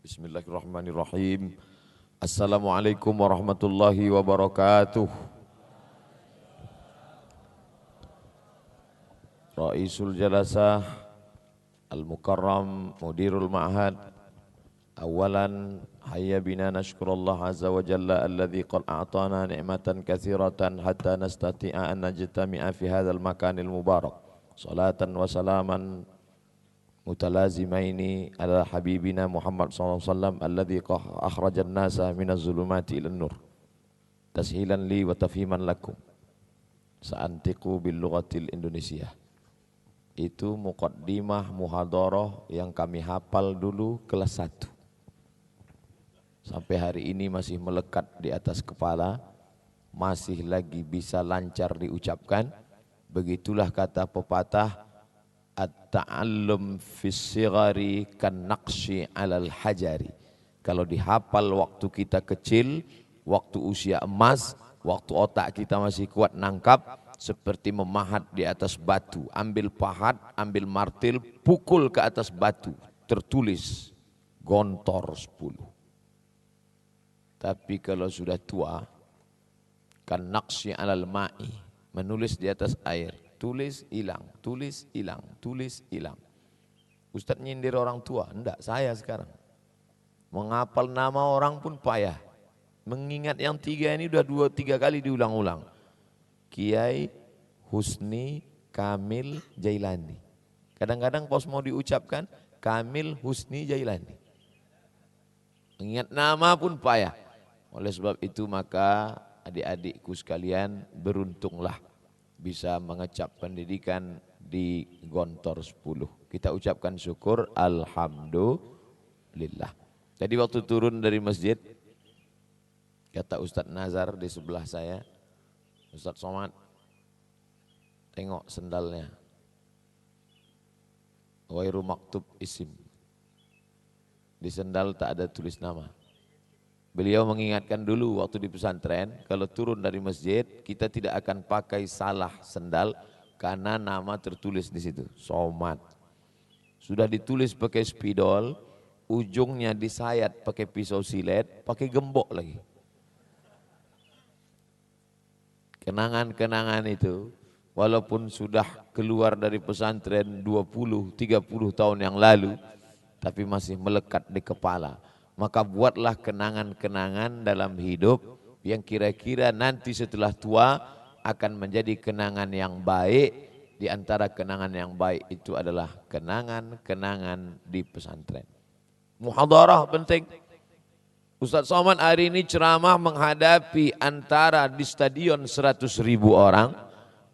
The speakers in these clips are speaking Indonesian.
Bismillahirrahmanirrahim. Assalamualaikum warahmatullahi wabarakatuh. Raisul Jalasah Al-Mukarram Mudirul Ma'had. Awalan hayya bina nashkurallah azza wa jalla alladhi qad a'tana ni'matan katsiratan hatta nastati'a an najtami'a fi hadzal makanil mubarak. Salatan wa salaman mutalazimaini ala habibina Muhammad sallallahu alaihi wasallam alladzi akhrajan nasa minaz zulumati ilan nur tashilan li wa tafhiman lakum sa'antiqu bil lughatil Indonesia. Itu muqaddimah muhadharah yang kami hafal dulu kelas 1 sampai hari ini masih melekat di atas kepala, masih lagi bisa lancar diucapkan. Begitulah kata pepatah, at-ta'allum fis sighari kan naqshi 'alal hajari. Kalau dihafal waktu kita kecil, waktu usia emas, waktu otak kita masih kuat nangkap, seperti memahat di atas batu. Ambil pahat, ambil martil, pukul ke atas batu, tertulis Gontor 10. Tapi kalau sudah tua, kan naqshi 'alal ma'i, menulis di atas air. Tulis hilang, tulis hilang, tulis hilang. Ustadz nyindir orang tua, enggak, saya sekarang. Menghafal nama orang pun payah. Mengingat yang 3 ini udah 2-3 kali diulang-ulang. Kiai Husni Kamil Jailani. Kadang-kadang pas mau diucapkan, Kamil Husni Jailani. Mengingat nama pun payah. Oleh sebab itu maka adik-adikku sekalian, beruntunglah bisa mengecap pendidikan di Gontor 10. Kita ucapkan syukur, alhamdulillah. Jadi waktu turun dari masjid, kata Ustadz Nazar di sebelah saya, Ustadz Somad, tengok sendalnya, wairu maktub isim, di sendal tak ada tulis nama. Beliau mengingatkan dulu waktu di pesantren, kalau turun dari masjid kita tidak akan pakai salah sendal karena nama tertulis di situ, Somad. Sudah ditulis pakai spidol, ujungnya disayat pakai pisau silet, pakai gembok lagi. Kenangan-kenangan itu, walaupun sudah keluar dari pesantren 20-30 tahun yang lalu, tapi masih melekat di kepala. Maka buatlah kenangan-kenangan dalam hidup yang kira-kira nanti setelah tua akan menjadi kenangan yang baik. Di antara kenangan yang baik itu adalah kenangan-kenangan di pesantren. Muhadharah penting. Ustadz Somad hari ini ceramah menghadapi antara di stadion 100.000 orang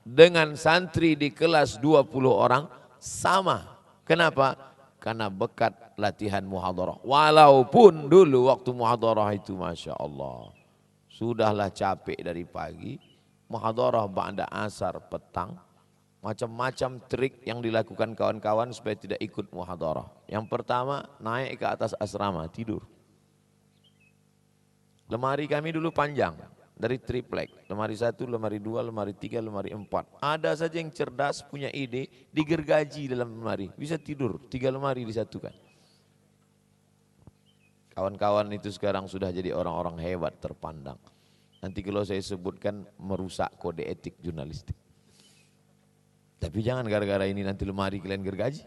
dengan santri di kelas 20 orang sama. Kenapa? Karena bekat latihan muhadharah. Walaupun dulu waktu muhadharah itu Masya Allah, sudahlah capek dari pagi, muhadharah ba'da asar petang, macam-macam trik yang dilakukan kawan-kawan supaya tidak ikut muhadharah. Yang pertama, naik ke atas asrama, tidur. Lemari kami dulu panjang, dari triplek, lemari 1, lemari 2, lemari 3, lemari 4. Ada saja yang cerdas punya ide, digergaji dalam lemari, bisa tidur 3 lemari disatukan. Kawan-kawan itu sekarang sudah jadi orang-orang hebat terpandang. Nanti kalau saya sebutkan merusak kode etik jurnalistik. Tapi jangan gara-gara ini nanti lemari kalian gergaji.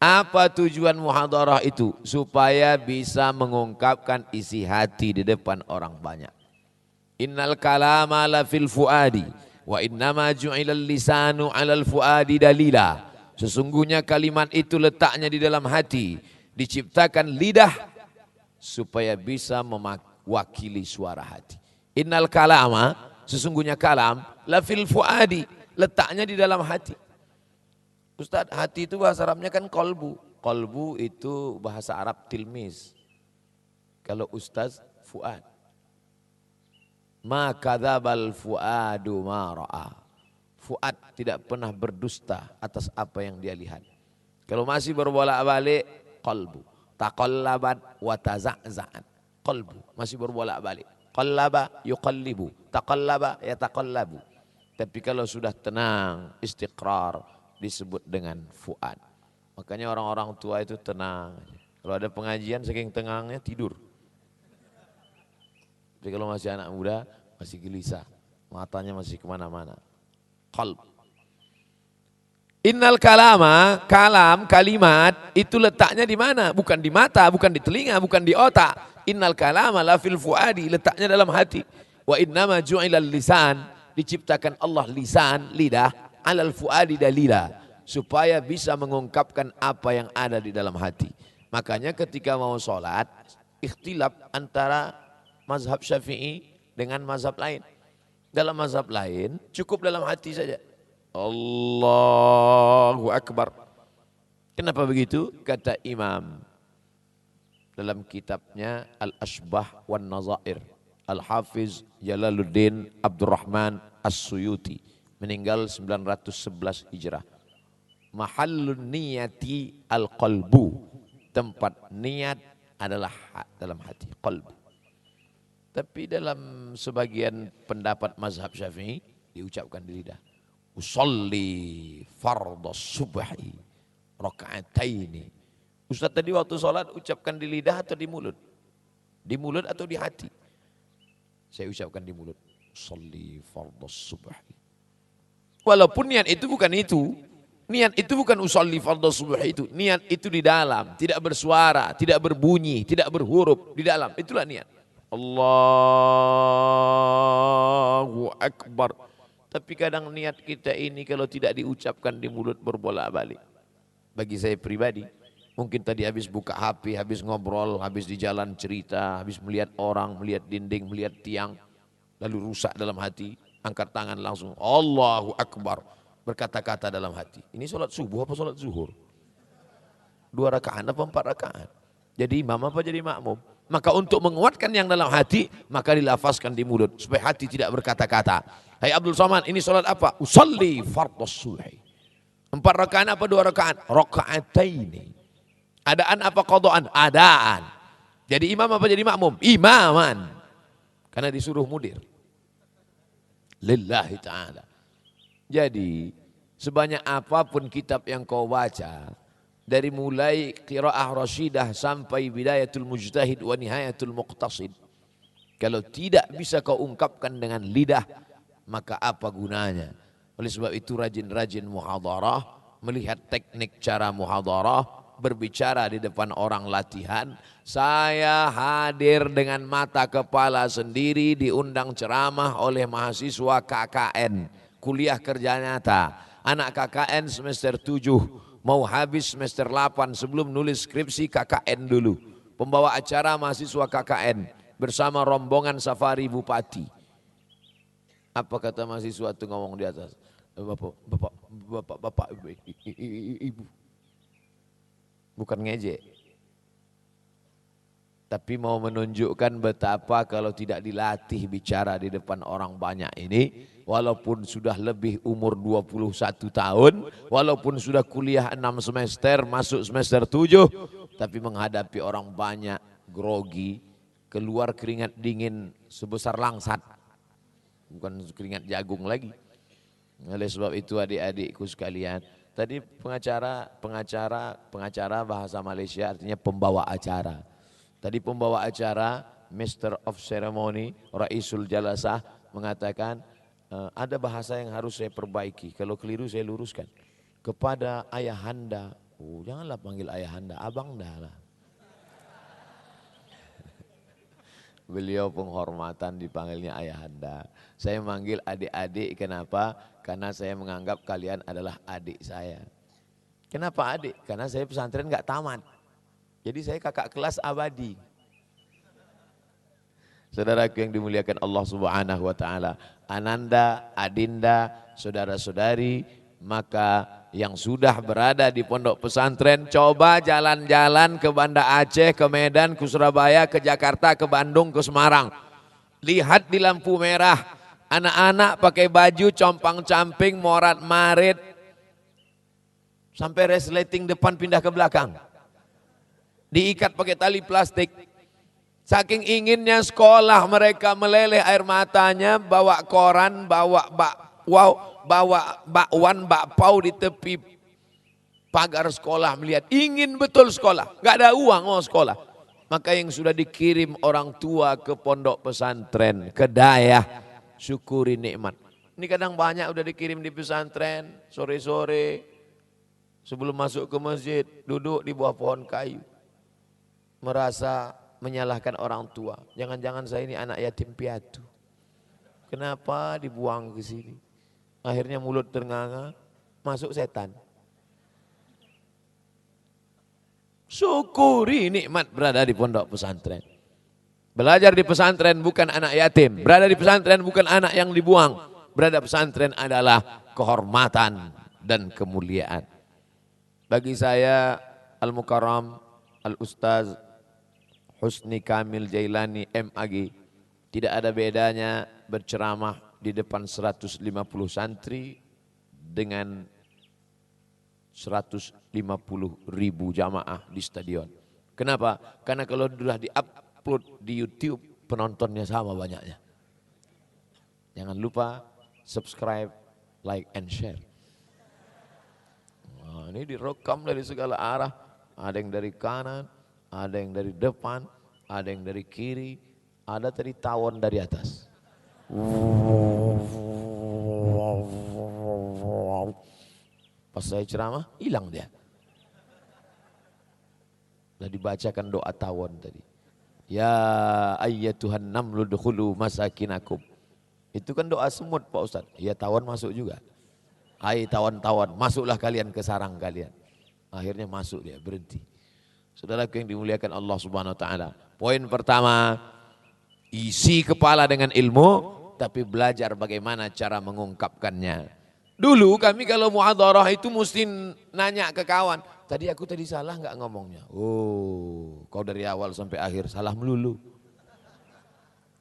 Apa tujuan muhadharah itu? Supaya bisa mengungkapkan isi hati di depan orang banyak. Innal kalama la fil fuadi wa innama ju'ilal lisanu 'alal fuadi dalila. Sesungguhnya kalimat itu letaknya di dalam hati, diciptakan lidah supaya bisa mewakili suara hati. Innal kalama, sesungguhnya kalam, la fil fuadi, letaknya di dalam hati. Ustadz, hati itu bahasa Arabnya kan kolbu. Kolbu itu bahasa Arab tilmis. Kalau Ustadz, fuad. Ma kadzabal fuadu ma ra'a. Fuad tidak pernah berdusta atas apa yang dia lihat. Kalau masih berbolak-balik, kolbu. Taqallabat wa taza'za'at. Kolbu, masih berbolak-balik. Qallaba yuqallibu. Taqallaba yataqallabu. Tapi kalau sudah tenang, istiqrar, disebut dengan fuad. Makanya orang-orang tua itu tenang. Kalau ada pengajian saking tengangnya tidur. Tapi kalau masih anak muda masih gelisah, matanya masih kemana-mana. Qalb. Innal kalama, kalam, kalimat itu letaknya di mana? Bukan di mata, bukan di telinga, bukan di otak. Innal kalama la fil fuadi, letaknya dalam hati. Wa innama ju'ilal lisan, diciptakan Allah lisan, lidah, alal fuadi dalila, supaya bisa mengungkapkan apa yang ada di dalam hati. Makanya ketika mau sholat, ikhtilaf antara mazhab Syafi'i dengan mazhab lain. Dalam mazhab lain cukup dalam hati saja. Allahu Akbar. Kenapa begitu? Kata Imam dalam kitabnya Al-Ashbah wan Nazair, Al-Hafiz Jalaluddin Abdurrahman As-Suyuti, meninggal 911 Hijrah. Mahallun niyati al-qalbu, tempat niat adalah dalam hati, qalbu. Tapi dalam sebagian pendapat mazhab Syafi'i diucapkan di lidah. Usolli fardhu subhi raka'ataini. Ustaz tadi waktu sholat ucapkan di lidah atau di mulut? Di mulut atau di hati? Saya ucapkan di mulut. Usolli fardhu subhi. Walaupun niat itu bukan itu. Niat itu bukan usolli fardhu subhi itu. Niat itu di dalam, tidak bersuara, tidak berbunyi, tidak berhuruf, di dalam. Itulah niat. Allahu Akbar. Tapi kadang niat kita ini kalau tidak diucapkan di mulut berbolak-balik. Bagi saya pribadi, mungkin tadi habis buka HP, habis ngobrol, habis di jalan cerita, habis melihat orang, melihat dinding, melihat tiang, lalu rusak dalam hati, angkat tangan langsung, Allahu Akbar, berkata-kata dalam hati. Ini sholat subuh apa sholat zuhur? 2 rakaat apa 4 rakaat? Jadi imam apa jadi makmum? Maka untuk menguatkan yang dalam hati, maka dilafazkan di mulut supaya hati tidak berkata-kata. Hai Abdul Somad, ini sholat apa? Usolli fardhu subhi. 4 rakaat apa 2 rakaat? Raka'ataini. Adaan apa qadaan? Adaan. Jadi imam apa jadi makmum? Imaman. Karena disuruh mudir. Lillahi ta'ala. Jadi sebanyak apapun kitab yang kau baca, dari mulai qiraah rasyidah sampai bidayatul mujtahid wa nihayatul muqtasid, kalau tidak bisa kau ungkapkan dengan lidah, maka apa gunanya? Oleh sebab itu rajin-rajin muhadarah, melihat teknik cara muhadarah, berbicara di depan orang latihan. Saya hadir dengan mata kepala sendiri diundang ceramah oleh mahasiswa KKN, kuliah kerja nyata. Anak KKN semester 7 mau habis semester 8, sebelum nulis skripsi KKN dulu. Pembawa acara mahasiswa KKN bersama rombongan safari bupati. Apa kata mahasiswa itu ngomong di atas? Bapak, ibu. Bukan ngejek. Tapi mau menunjukkan betapa kalau tidak dilatih bicara di depan orang banyak ini, walaupun sudah lebih umur 21 tahun, walaupun sudah kuliah 6 semester, masuk semester 7, tapi menghadapi orang banyak, grogi, keluar keringat dingin sebesar langsat, bukan keringat jagung lagi. Oleh sebab itu adik-adikku sekalian, tadi pengacara bahasa Malaysia artinya pembawa acara. Tadi pembawa acara, Master of Ceremony, Raisul Jalasah mengatakan, ada bahasa yang harus saya perbaiki, kalau keliru saya luruskan. Kepada ayahanda, janganlah panggil ayahanda, abang dah lah. Beliau penghormatan dipanggilnya ayahanda. Saya manggil adik-adik, kenapa? Karena saya menganggap kalian adalah adik saya. Kenapa adik? Karena saya pesantren gak tamat. Jadi saya kakak kelas abadi. Saudaraku yang dimuliakan Allah Subhanahu wa taala, ananda, adinda, saudara-saudari, maka yang sudah berada di pondok pesantren, coba jalan-jalan ke Banda Aceh, ke Medan, ke Surabaya, ke Jakarta, ke Bandung, ke Semarang. Lihat di lampu merah, anak-anak pakai baju compang-camping, morat-marit, sampai resleting depan pindah ke belakang. Diikat pakai tali plastik. Saking inginnya sekolah, mereka meleleh air matanya, bawa koran, bawa bakwan, bakpau di tepi pagar sekolah melihat, ingin betul sekolah, nggak ada uang mau sekolah. Maka yang sudah dikirim orang tua ke pondok pesantren, ke dayah, syukuri nikmat. Ini kadang banyak udah dikirim di pesantren, sore-sore sebelum masuk ke masjid, duduk di bawah pohon kayu. Merasa menyalahkan orang tua. Jangan-jangan saya ini anak yatim piatu. Kenapa dibuang ke sini? Akhirnya mulut ternganga, masuk setan. Syukuri nikmat berada di pondok pesantren. Belajar di pesantren bukan anak yatim. Berada di pesantren bukan anak yang dibuang. Berada di pesantren adalah kehormatan dan kemuliaan. Bagi saya Al-Mukarram, Al-Ustaz Husni Kamil Jailani MAG, tidak ada bedanya berceramah di depan 150 santri dengan 150.000 jamaah di stadion. Kenapa? Karena kalau sudah di-upload di YouTube, penontonnya sama banyaknya. Jangan lupa subscribe, like, and share. Nah, ini direkam dari segala arah. Ada yang dari kanan, ada yang dari depan, ada yang dari kiri, ada tadi tawon dari atas. Pas saya ceramah, hilang dia. Sudah dibacakan doa tawon tadi. Ya ayyatuhan namlu dukhulu masakinakum. Itu kan doa semut Pak Ustaz. Ya tawon masuk juga. Hai tawon-tawon, masuklah kalian ke sarang kalian. Akhirnya masuk dia, berhenti. Saudaraku yang dimuliakan Allah Subhanahu wa taala. Poin pertama, isi kepala dengan ilmu, tapi belajar bagaimana cara mengungkapkannya. Dulu kami kalau muhadharah itu mesti nanya ke kawan, tadi salah nggak ngomongnya? Oh, kau dari awal sampai akhir salah melulu.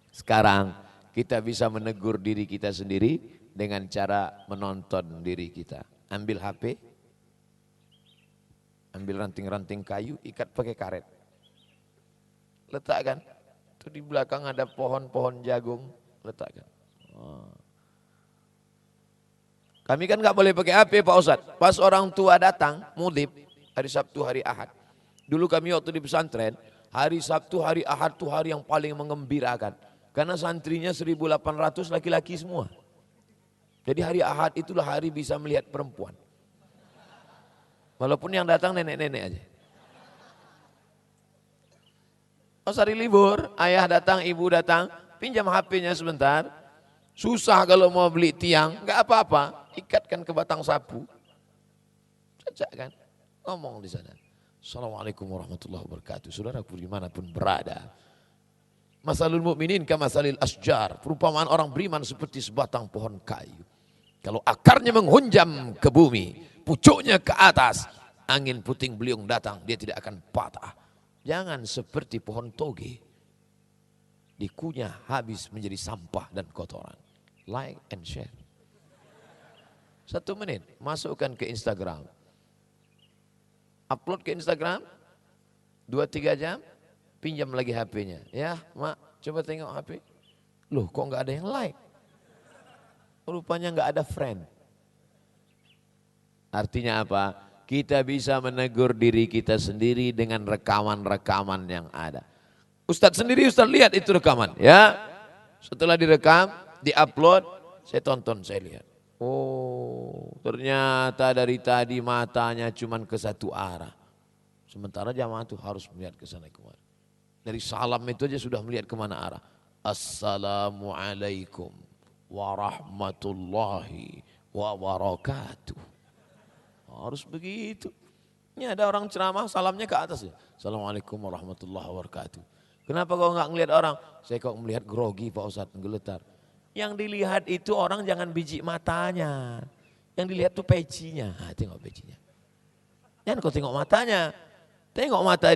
Sekarang kita bisa menegur diri kita sendiri dengan cara menonton diri kita. Ambil HP, ambil ranting-ranting kayu, ikat pakai karet. Letakkan. Itu di belakang ada pohon-pohon jagung, letakkan. Oh. Kami kan nggak boleh pakai HP Pak Ustadz. Pas orang tua datang, mudib, hari Sabtu, hari Ahad. Dulu kami waktu di pesantren, hari Sabtu, hari Ahad itu hari yang paling mengembirakan. Karena santrinya 1.800 laki-laki semua. Jadi hari Ahad itulah hari bisa melihat perempuan. Walaupun yang datang nenek-nenek aja. Pas hari libur, ayah datang, ibu datang, pinjam HP-nya sebentar. Susah kalau mau beli tiang, nggak apa-apa. Ikatkan ke batang sapu, saja kan, ngomong di sana. Assalamualaikum warahmatullahi wabarakatuh. Saudaraku dimanapun berada. Masalul mu'minin kamasalil asjar. Perumpamaan orang beriman seperti sebatang pohon kayu. Kalau akarnya menghunjam ke bumi, pucuknya ke atas, angin puting beliung datang, dia tidak akan patah. Jangan seperti pohon toge. Dikunyah habis menjadi sampah dan kotoran. Like and share. 1 menit, masukkan ke Instagram. Upload ke Instagram, 2-3 jam, pinjam lagi HP-nya. Ya, Mak, coba tengok HP. Loh, kok nggak ada yang like? Rupanya nggak ada friend. Artinya apa? Kita bisa menegur diri kita sendiri dengan rekaman-rekaman yang ada. Ustadz sendiri, Ustadz lihat itu rekaman. Ya, setelah direkam, diupload, saya tonton, saya lihat. Oh, ternyata dari tadi matanya cuma ke satu arah. Sementara jamaah itu harus melihat ke sana kemari. Dari salam itu aja sudah melihat kemana arah. Assalamualaikum warahmatullahi wabarakatuh. Harus begitu. Ini ada orang ceramah salamnya ke atas ya. Assalamualaikum warahmatullahi wabarakatuh. Kenapa kau nggak ngelihat orang? Saya kok melihat grogi Pak Ustadz, menggeletar. Yang dilihat itu orang jangan biji matanya. Yang dilihat tuh pecinya. Tengok pecinya. Jangan kau tengok matanya. Tengok mata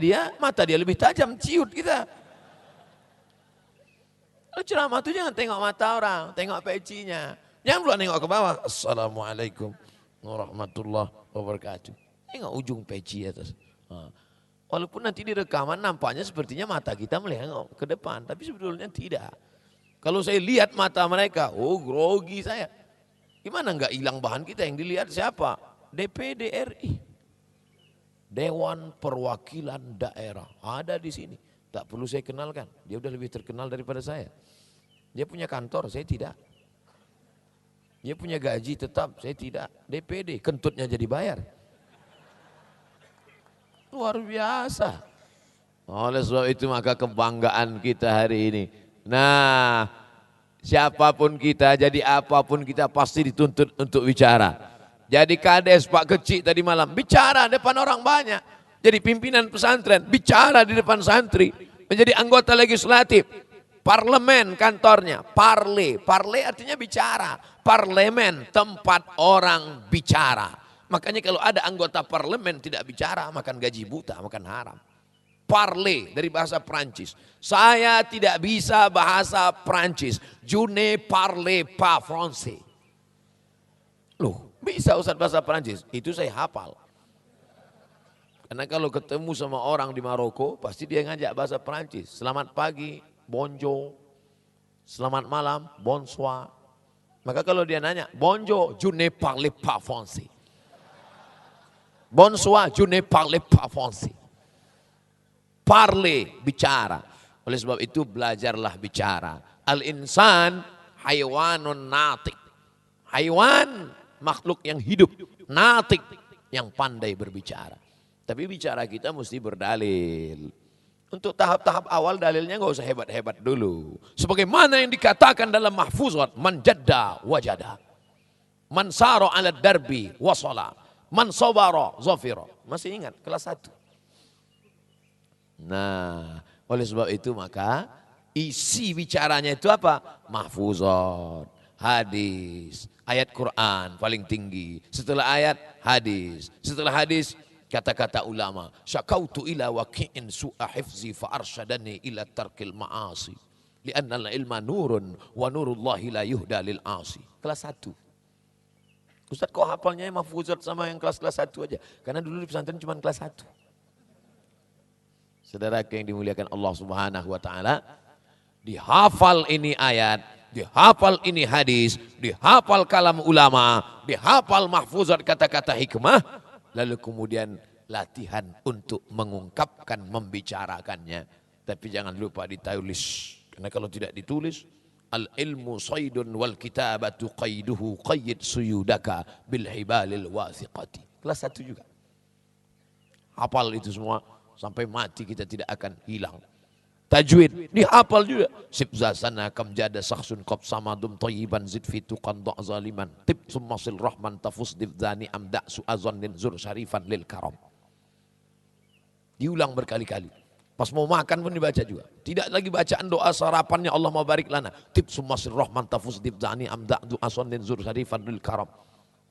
dia lebih tajam, ciut kita. Ceramah itu jangan tengok mata orang, tengok pecinya. Jangan pula nengok ke bawah. Assalamualaikum warahmatullahi wabarakatuh. Tengok ujung peci atas. Walaupun nanti di rekaman nampaknya sepertinya mata kita melihat ke depan. Tapi sebetulnya tidak. Kalau saya lihat mata mereka, oh grogi saya. Gimana enggak hilang bahan kita, yang dilihat siapa? DPD RI. Dewan Perwakilan Daerah. Ada di sini. Tak perlu saya kenalkan. Dia udah lebih terkenal daripada saya. Dia punya kantor, saya tidak. Dia punya gaji tetap, saya tidak. DPD, kentutnya jadi bayar. Luar biasa. Oleh sebab itu maka kebanggaan kita hari ini. Nah, siapapun kita, jadi apapun kita pasti dituntut untuk bicara. Jadi kades Pak Kecik tadi malam, bicara depan orang banyak. Jadi pimpinan pesantren, bicara di depan santri. Menjadi anggota legislatif, parlemen kantornya, parle artinya bicara. Parlemen tempat orang bicara. Makanya kalau ada anggota parlemen tidak bicara, makan gaji buta, makan haram. Parler dari bahasa Prancis. Saya tidak bisa bahasa Prancis. Je ne parle pas français. Loh, bisa Ustaz bahasa Prancis? Itu saya hafal. Karena kalau ketemu sama orang di Maroko, pasti dia ngajak bahasa Prancis. Selamat pagi, bonjour. Selamat malam, bonsoir. Maka kalau dia nanya, bonjour, je ne parle pas français. Bonsoir, je ne parle pas français. Parle, bicara. Oleh sebab itu belajarlah bicara. Al-insan haywanun natik. Haywan, makhluk yang hidup. Natik, yang pandai berbicara. Tapi bicara kita mesti berdalil. Untuk tahap-tahap awal dalilnya nggak usah hebat-hebat dulu. Sebagaimana yang dikatakan dalam mahfuzat, man jadda wajada. Man saro ala darbi wasala. Man sabara zafira. Masih ingat kelas 1. Nah, oleh sebab itu maka isi bicaranya itu apa? Mahfuzat, hadis, ayat Quran paling tinggi. Setelah ayat, hadis. Setelah hadis, kata-kata ulama. Syakautu ila waqi'in su'a hifzi fa arsyadani ila tarkil ma'asi. Li'anna al-ilma nurun wa nurullahi la yuhda lil 'asi. Kelas 1. Ustaz kok hafalnya mahfuzat sama yang kelas-kelas 1 aja? Karena dulu di pesantren cuma kelas 1. Saudara yang dimuliakan Allah Subhanahu wa taala, dihafal ini ayat, dihafal ini hadis, dihafal kalam ulama, dihafal mahfuzat kata-kata hikmah, lalu kemudian latihan untuk mengungkapkan, membicarakannya. Tapi jangan lupa ditulis. Karena kalau tidak ditulis, al-ilmu saydun wal kitabatu qayduhu qayyid suyudaka bil hibalil wathiqati. Kelas 1 juga. Hafal itu semua sampai mati kita tidak akan hilang. Tajwid dihafal juga. Sibza sana kam jada sakhsun qab samadum thayyiban zid fi tuqan da' zaliman tib summasil rahman tafus divdani amda su'azannin zur syarifan lil karam. Diulang berkali-kali. Pas mau makan pun dibaca juga. Tidak lagi bacaan doa sarapannya Allah mau barik lana. Tib summasil rahman tafus divdani amda su'azannin zur syarifan lil karam.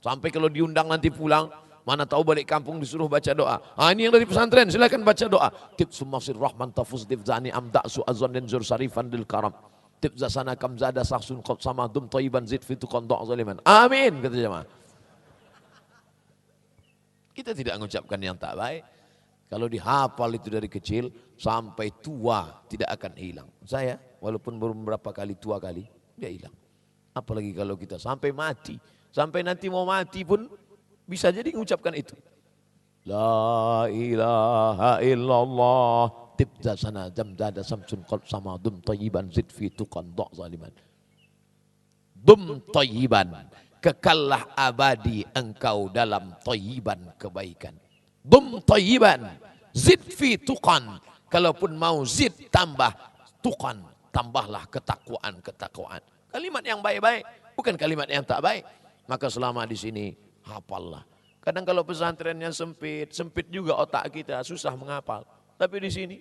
Sampai kalau diundang nanti pulang, mana tahu balik kampung disuruh baca doa. Ini yang dari pesantren, silakan baca doa. Tib sumasir rahman tafuz divzani amda su'azan dan zur sarifan dil karam. Tib zasana kam zada sahsun qad samadum tayyiban zid fitu qanda' zaliman. Amin, kata jemaah. Kita tidak mengucapkan yang tak baik. Kalau dihafal itu dari kecil sampai tua tidak akan hilang. Saya walaupun baru beberapa kali tua kali, dia hilang. Apalagi kalau kita sampai mati. Sampai nanti mau mati pun bisa jadi mengucapkan itu. La ilaha illallah tibda sana jamdada samsun qalb sama dum tayyiban zid fi tuqan da' zaliman. Dum tayyiban, kekallah abadi engkau dalam tayyiban kebaikan. Dum tayyiban, zid fi tuqan, kalaupun mau zid tambah tuqan, tambahlah ketakwaan. Kalimat yang baik-baik, bukan kalimat yang tak baik. Maka selama di sini hafallah. Kadang kalau pesantrennya sempit juga otak kita, susah menghafal. Tapi di sini,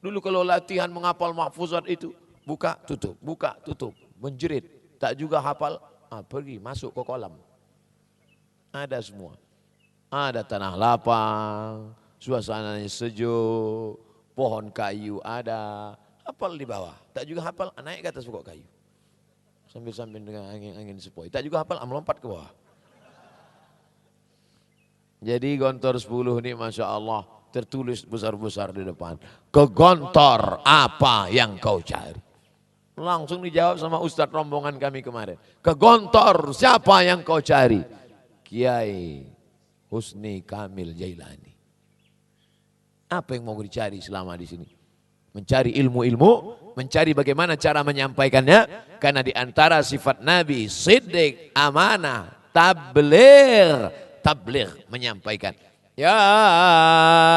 dulu kalau latihan menghafal mahfuzat itu, buka, tutup, menjerit. Tak juga hafal, pergi, masuk ke kolam. Ada semua. Ada tanah lapang, suasananya sejuk, pohon kayu ada, hafal di bawah. Tak juga hafal, naik ke atas pokok kayu. Sambil-sambil dengan angin-angin sepoi. Tak juga hafal, melompat ke bawah. Jadi Gontor 10 ini Masya Allah tertulis besar-besar di depan. Ke Gontor apa yang kau cari? Langsung dijawab sama Ustadz rombongan kami kemarin. Ke Gontor siapa yang kau cari? Kiai Husni Kamil Jailani. Apa yang mau dicari selama di sini? Mencari ilmu-ilmu, mencari bagaimana cara menyampaikannya. Karena di antara sifat Nabi, siddiq, amanah, tabligh, menyampaikan. Ya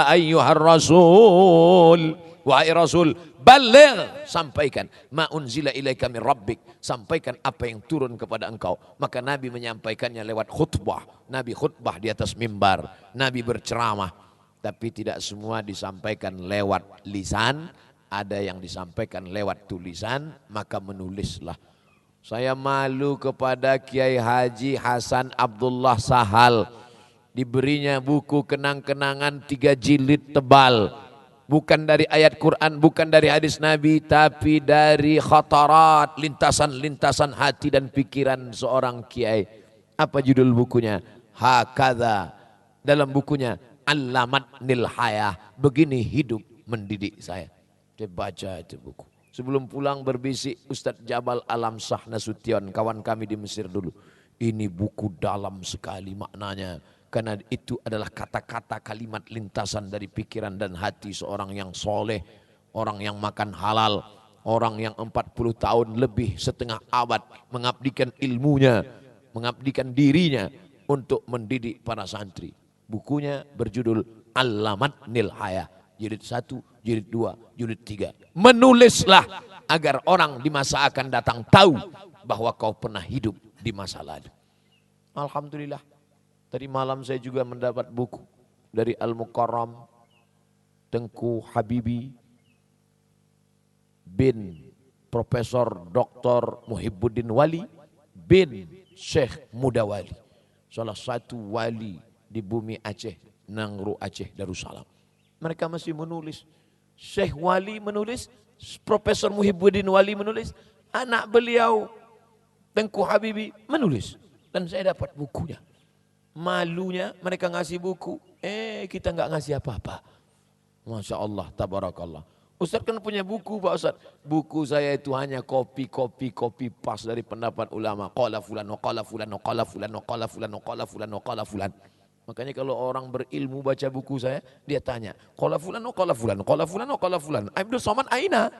ayyuhar rasul, wahai rasul, baligh, sampaikan. Ma unzila ilaika min rabbik, sampaikan apa yang turun kepada engkau. Maka Nabi menyampaikannya lewat khutbah. Nabi khutbah di atas mimbar, Nabi berceramah. Tapi tidak semua disampaikan lewat lisan, ada yang disampaikan lewat tulisan, maka menulislah. Saya malu kepada Kiai Haji Hasan Abdullah Sahal. Diberinya buku kenang-kenangan 3 jilid tebal. Bukan dari ayat Quran, bukan dari hadis Nabi, tapi dari khatarat, lintasan-lintasan hati dan pikiran seorang kiai. Apa judul bukunya? Hakadha. Dalam bukunya, Allamatnil Hayah. Begini hidup mendidik saya. Saya baca itu buku. Sebelum pulang berbisik Ustadz Jabal Alam Shah Nasution, kawan kami di Mesir dulu. Ini buku dalam sekali maknanya. Karena itu adalah kata-kata kalimat lintasan dari pikiran dan hati seorang yang soleh. Orang yang makan halal. Orang yang 40 tahun lebih setengah abad mengabdikan ilmunya. Mengabdikan dirinya untuk mendidik para santri. Bukunya berjudul Allamatnil Hayah. Jilid 1, jilid 2, jilid 3. Menulislah agar orang di masa akan datang tahu bahwa kau pernah hidup di masa lalu. Alhamdulillah. Tadi malam saya juga mendapat buku dari Al-Mukarram Tengku Habibi bin Profesor Dr. Muhibbuddin Wali bin Syekh Mudawali. Salah satu wali di bumi Aceh, Nangro Aceh Darussalam. Mereka masih menulis. Syekh Wali menulis, Profesor Muhibbuddin Wali menulis, anak beliau Tengku Habibi menulis. Dan saya dapat bukunya. Malunya mereka ngasih buku, kita nggak ngasih apa-apa. Masya Allah, tabarakallah. Ustaz kan punya buku Pak Ustaz. Buku saya itu hanya copy pas dari pendapat ulama. Qala fulan, qala fulan, qala fulan, qala fulan, qala fulan, qala fulan. Makanya kalau orang berilmu baca buku saya, dia tanya, qala fulan, qala fulan, qala fulan, qala fulan. Abdul Somad aina?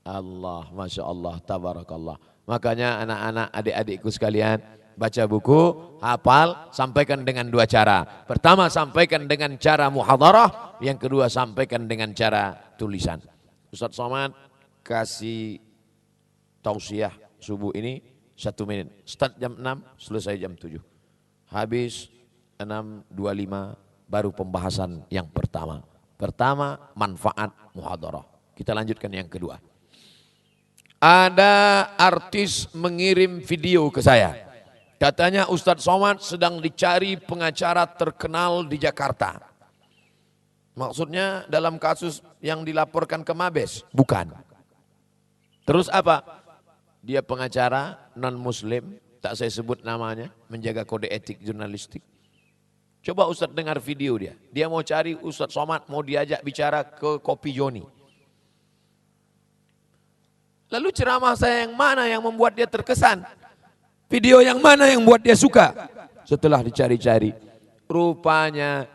Allah, Masya Allah, tabarakallah. Makanya anak-anak, adik-adikku sekalian, baca buku, hafal, sampaikan dengan 2 cara. Pertama, sampaikan dengan cara muhadarah. Yang kedua, sampaikan dengan cara tulisan. Ustaz Somad kasih tausiah subuh ini 1 menit. Start jam 6, selesai jam 7. Habis 6.25 baru pembahasan yang pertama. Pertama, manfaat muhadarah. Kita lanjutkan yang kedua. Ada artis mengirim video ke saya. Katanya Ustadz Somad sedang dicari pengacara terkenal di Jakarta. Maksudnya dalam kasus yang dilaporkan ke Mabes? Bukan. Terus apa? Dia pengacara non-muslim, tak saya sebut namanya, menjaga kode etik jurnalistik. Coba Ustadz dengar video dia. Dia mau cari Ustadz Somad, mau diajak bicara ke Kopi Joni. Lalu ceramah saya yang mana yang membuat dia terkesan? Video yang mana yang membuat dia suka? Setelah dicari-cari, rupanya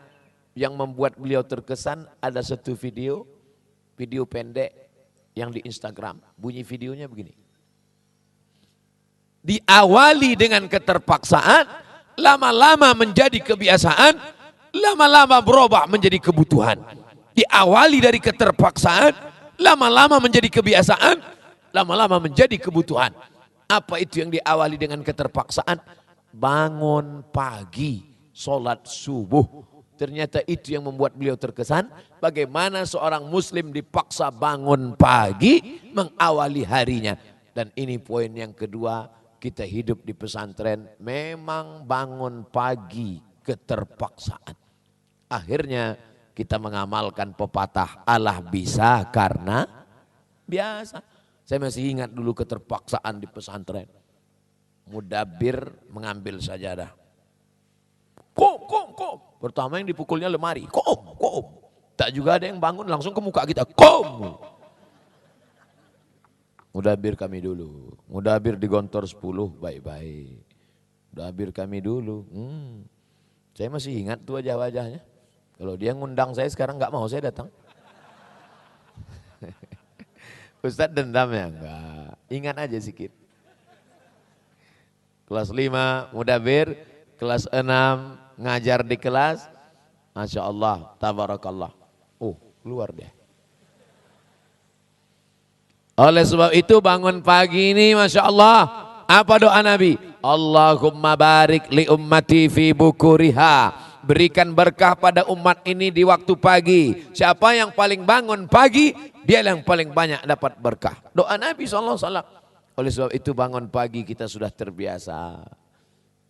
yang membuat beliau terkesan ada satu video pendek yang di Instagram. Bunyi videonya begini. Diawali dengan keterpaksaan, lama-lama menjadi kebiasaan, lama-lama berubah menjadi kebutuhan. Diawali dari keterpaksaan, lama-lama menjadi kebiasaan, lama-lama menjadi kebutuhan. Apa itu yang diawali dengan keterpaksaan? Bangun pagi, sholat subuh. Ternyata itu yang membuat beliau terkesan. Bagaimana seorang muslim dipaksa bangun pagi, mengawali harinya. Dan ini poin yang kedua, kita hidup di pesantren memang bangun pagi keterpaksaan. Akhirnya kita mengamalkan pepatah Allah bisa karena biasa. Saya masih ingat dulu keterpaksaan di pesantren. Mudabir mengambil sajadah. Kom. Pertama yang dipukulnya lemari. Kom. Tak juga ada yang bangun langsung ke muka kita. Kom. Mudabir kami dulu. Mudabir digontor 10 baik-baik. Dabir kami dulu. Saya masih ingat tuh wajah-wajahnya. Kalau dia ngundang saya sekarang nggak mau saya datang. Ustadz dendam ya? Enggak. Ingat aja sedikit. Kelas 5 mudabir, kelas 6 ngajar di kelas. Masya Allah, tabarakallah. Oh, luar deh. Oleh sebab itu bangun pagi ini Masya Allah. Apa doa Nabi? Allahumma barik li ummati fi bukuriha. Berikan berkah pada umat ini di waktu pagi. Siapa yang paling bangun pagi, dia yang paling banyak dapat berkah. Doa Nabi SAW. Oleh sebab itu bangun pagi kita sudah terbiasa.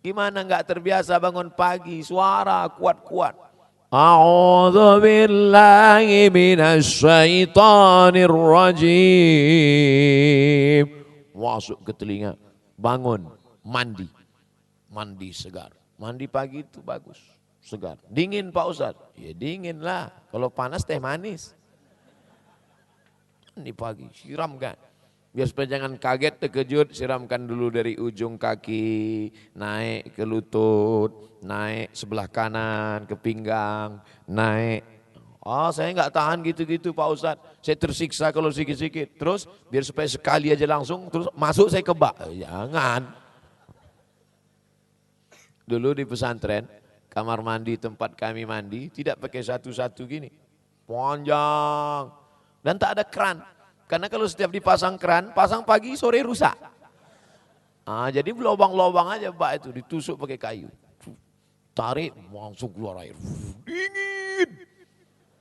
Gimana enggak terbiasa bangun pagi, suara kuat-kuat. A'udzu billahi minasy syaithanir rajim. Masuk ke telinga, bangun, mandi. Mandi segar. Mandi pagi itu bagus, segar. Dingin Pak Ustadz? Ya dingin lah. Kalau panas teh manis. Mandi pagi, siramkan. Biar supaya jangan kaget, terkejut, siramkan dulu dari ujung kaki, naik ke lutut, naik sebelah kanan ke pinggang, naik. Oh saya nggak tahan gitu-gitu Pak Ustadz, saya tersiksa kalau sikit-sikit. Terus biar supaya sekali aja langsung, terus masuk saya ke bak. Jangan. Dulu di pesantren, kamar mandi tempat kami mandi tidak pakai satu-satu gini, panjang dan tak ada keran. Karena kalau setiap dipasang keran, pasang pagi sore rusak. Jadi lubang-lubang aja bak itu ditusuk pakai kayu. Tarik langsung keluar air. Dingin,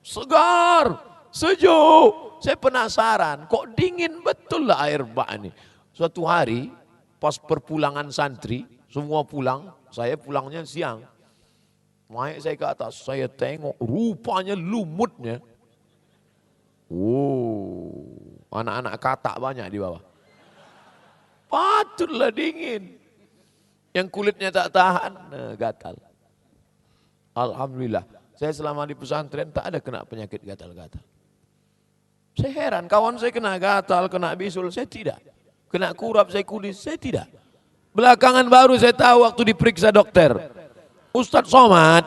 segar, sejuk. Saya penasaran kok dingin betul lah air bak ini. Suatu hari pas perpulangan santri, semua pulang, saya pulangnya siang. Naik saya ke atas, saya tengok rupanya lumutnya. Anak-anak katak banyak di bawah. Patutlah dingin. Yang kulitnya tak tahan, gatal. Alhamdulillah, saya selama di pesantren tak ada kena penyakit gatal-gatal. Saya heran, kawan saya kena gatal, kena bisul, saya tidak. Kena kurap, saya kudis, saya tidak. Belakangan baru saya tahu waktu diperiksa dokter. Ustadz Somad,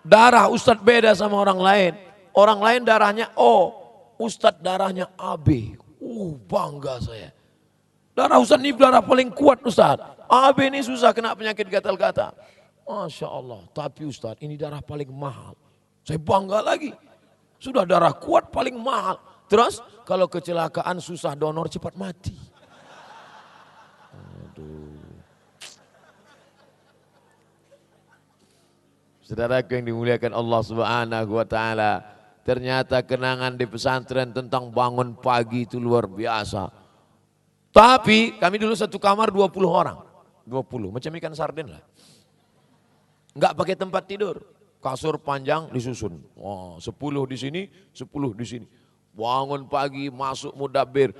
darah Ustadz beda sama orang lain. Orang lain darahnya O, Ustadz darahnya AB. Bangga saya. Darah Ustadz ini darah paling kuat Ustadz. AB ini susah kena penyakit gatal-gatal. Masya Allah, tapi Ustadz ini darah paling mahal. Saya bangga lagi. Sudah darah kuat paling mahal. Terus kalau kecelakaan susah donor cepat mati. Aduh. Saudaraku yang dimuliakan Allah Subhanahu wa taala. Ternyata kenangan di pesantren tentang bangun pagi itu luar biasa. Tapi kami dulu satu kamar 20 orang. 20, macam ikan sarden lah. Enggak pakai tempat tidur. Kasur panjang disusun. 10 di sini, 10 di sini. Bangun pagi, masuk mudabir.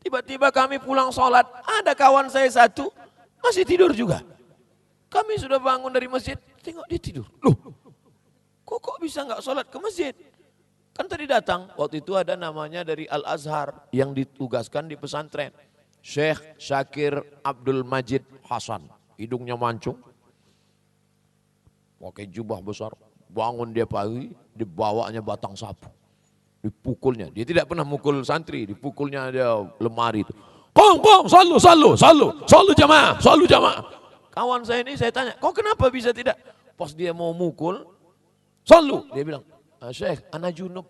Tiba-tiba kami pulang sholat, ada kawan saya satu, masih tidur juga. Kami sudah bangun dari masjid, tengok dia tidur. Loh, kok bisa enggak sholat ke masjid? Kan tadi datang, waktu itu ada namanya dari Al-Azhar yang ditugaskan di pesantren. Syekh Syakir Abdul Majid Hasan, hidungnya mancung, pakai jubah besar, bangun dia pagi, dibawanya batang sapu, dipukulnya. Dia tidak pernah mukul santri, dipukulnya dia lemari itu. Pong, salu jamaah. Kawan saya ini saya tanya, kok kenapa bisa tidak? Pas dia mau mukul, salu, dia bilang, Syekh, ana junub.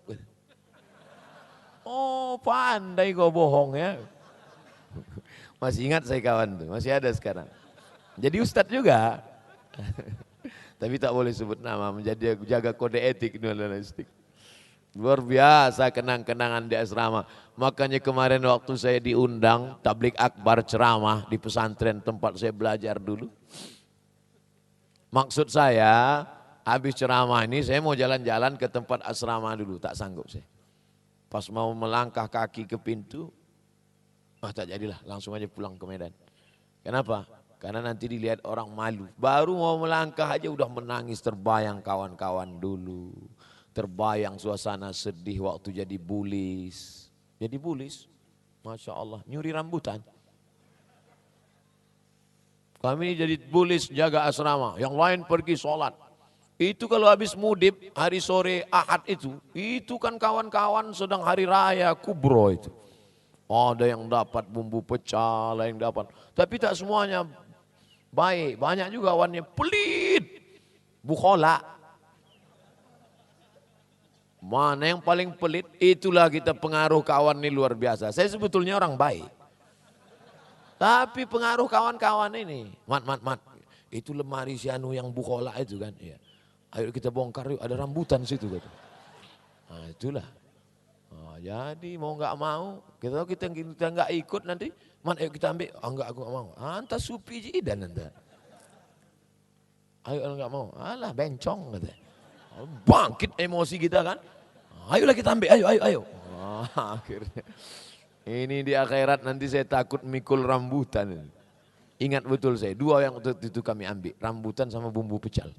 Oh pandai kau bohong ya. Masih ingat saya kawan tuh, masih ada sekarang. Jadi ustadz juga. Tapi tak boleh sebut nama, menjadi jaga kode etik jurnalistik. Luar biasa kenang-kenangan di asrama. Makanya kemarin waktu saya diundang tablik akbar ceramah di pesantren tempat saya belajar dulu. Maksud saya, habis ceramah ini saya mau jalan-jalan ke tempat asrama dulu, tak sanggup saya. Pas mau melangkah kaki ke pintu, tak jadilah, langsung aja pulang ke Medan. Kenapa? Karena nanti dilihat orang malu. Baru mau melangkah aja udah menangis, terbayang kawan-kawan dulu. Terbayang suasana sedih waktu jadi bulis. Jadi bulis, Masya Allah, nyuri rambutan. Kami ini jadi bulis jaga asrama, yang lain pergi sholat. Itu kalau habis mudib hari sore Ahad itu kan kawan-kawan sedang hari raya kubro itu. Ada yang dapat bumbu pecel, ada yang dapat. Tapi tak semuanya baik, banyak juga kawannya pelit, bukhola. Mana yang paling pelit, itulah kita pengaruh kawan ini luar biasa. Saya sebetulnya orang baik. Tapi pengaruh kawan-kawan ini, mat, itu lemari si anu yang bukhola itu kan. Ya. Ayo kita bongkar yuk, ada rambutan situ. Gitu. Nah itulah. Nah, jadi mau nggak mau, kita nggak ikut nanti, ayo kita ambil, enggak aku nggak mau. Anta supi jidan anta. Ayo nggak mau, alah bencong katanya. Bangkit emosi kita kan. Ayolah kita ambil, ayo. Wah, akhirnya ini di akhirat nanti saya takut mikul rambutan. Ingat betul saya, dua yang itu kami ambil, rambutan sama bumbu pecel.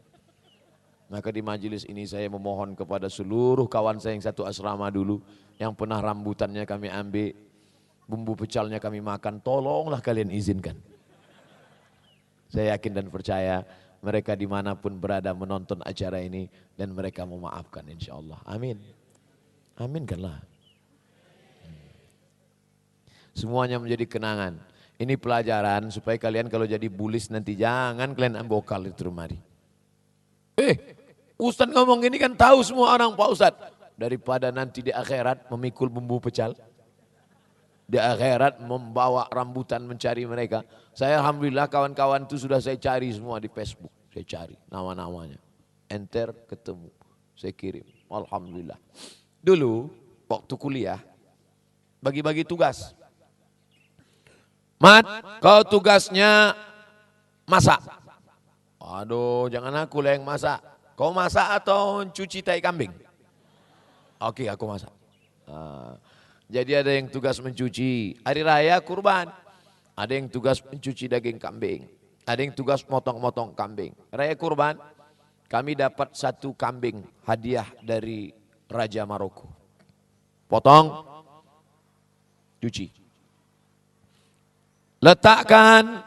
Maka di majelis ini saya memohon kepada seluruh kawan saya yang satu asrama dulu, yang pernah rambutannya kami ambil, bumbu pecelnya kami makan, tolonglah kalian izinkan. Saya yakin dan percaya mereka dimanapun berada menonton acara ini dan mereka memaafkan insya Allah. Amin. Aminkanlah. Semuanya menjadi kenangan. Ini pelajaran supaya kalian kalau jadi bulis nanti jangan kalian ambokal itu mari. Ustadz ngomong ini kan tahu semua orang Pak Ustadz. Daripada nanti di akhirat memikul bumbu pecel. Di akhirat membawa rambutan mencari mereka. Saya alhamdulillah kawan-kawan itu sudah saya cari semua di Facebook. Saya cari nama-namanya. Enter ketemu. Saya kirim. Alhamdulillah. Dulu waktu kuliah bagi-bagi tugas. Mat, kau tugasnya masak. Aduh, jangan aku lah yang masak. Kau masak atau cuci tai kambing? Oke, aku masak. Jadi ada yang tugas mencuci hari raya kurban. Ada yang tugas mencuci daging kambing. Ada yang tugas motong-motong kambing. Raya kurban, kami dapat 1 kambing hadiah dari Raja Maroko. Potong, cuci. Letakkan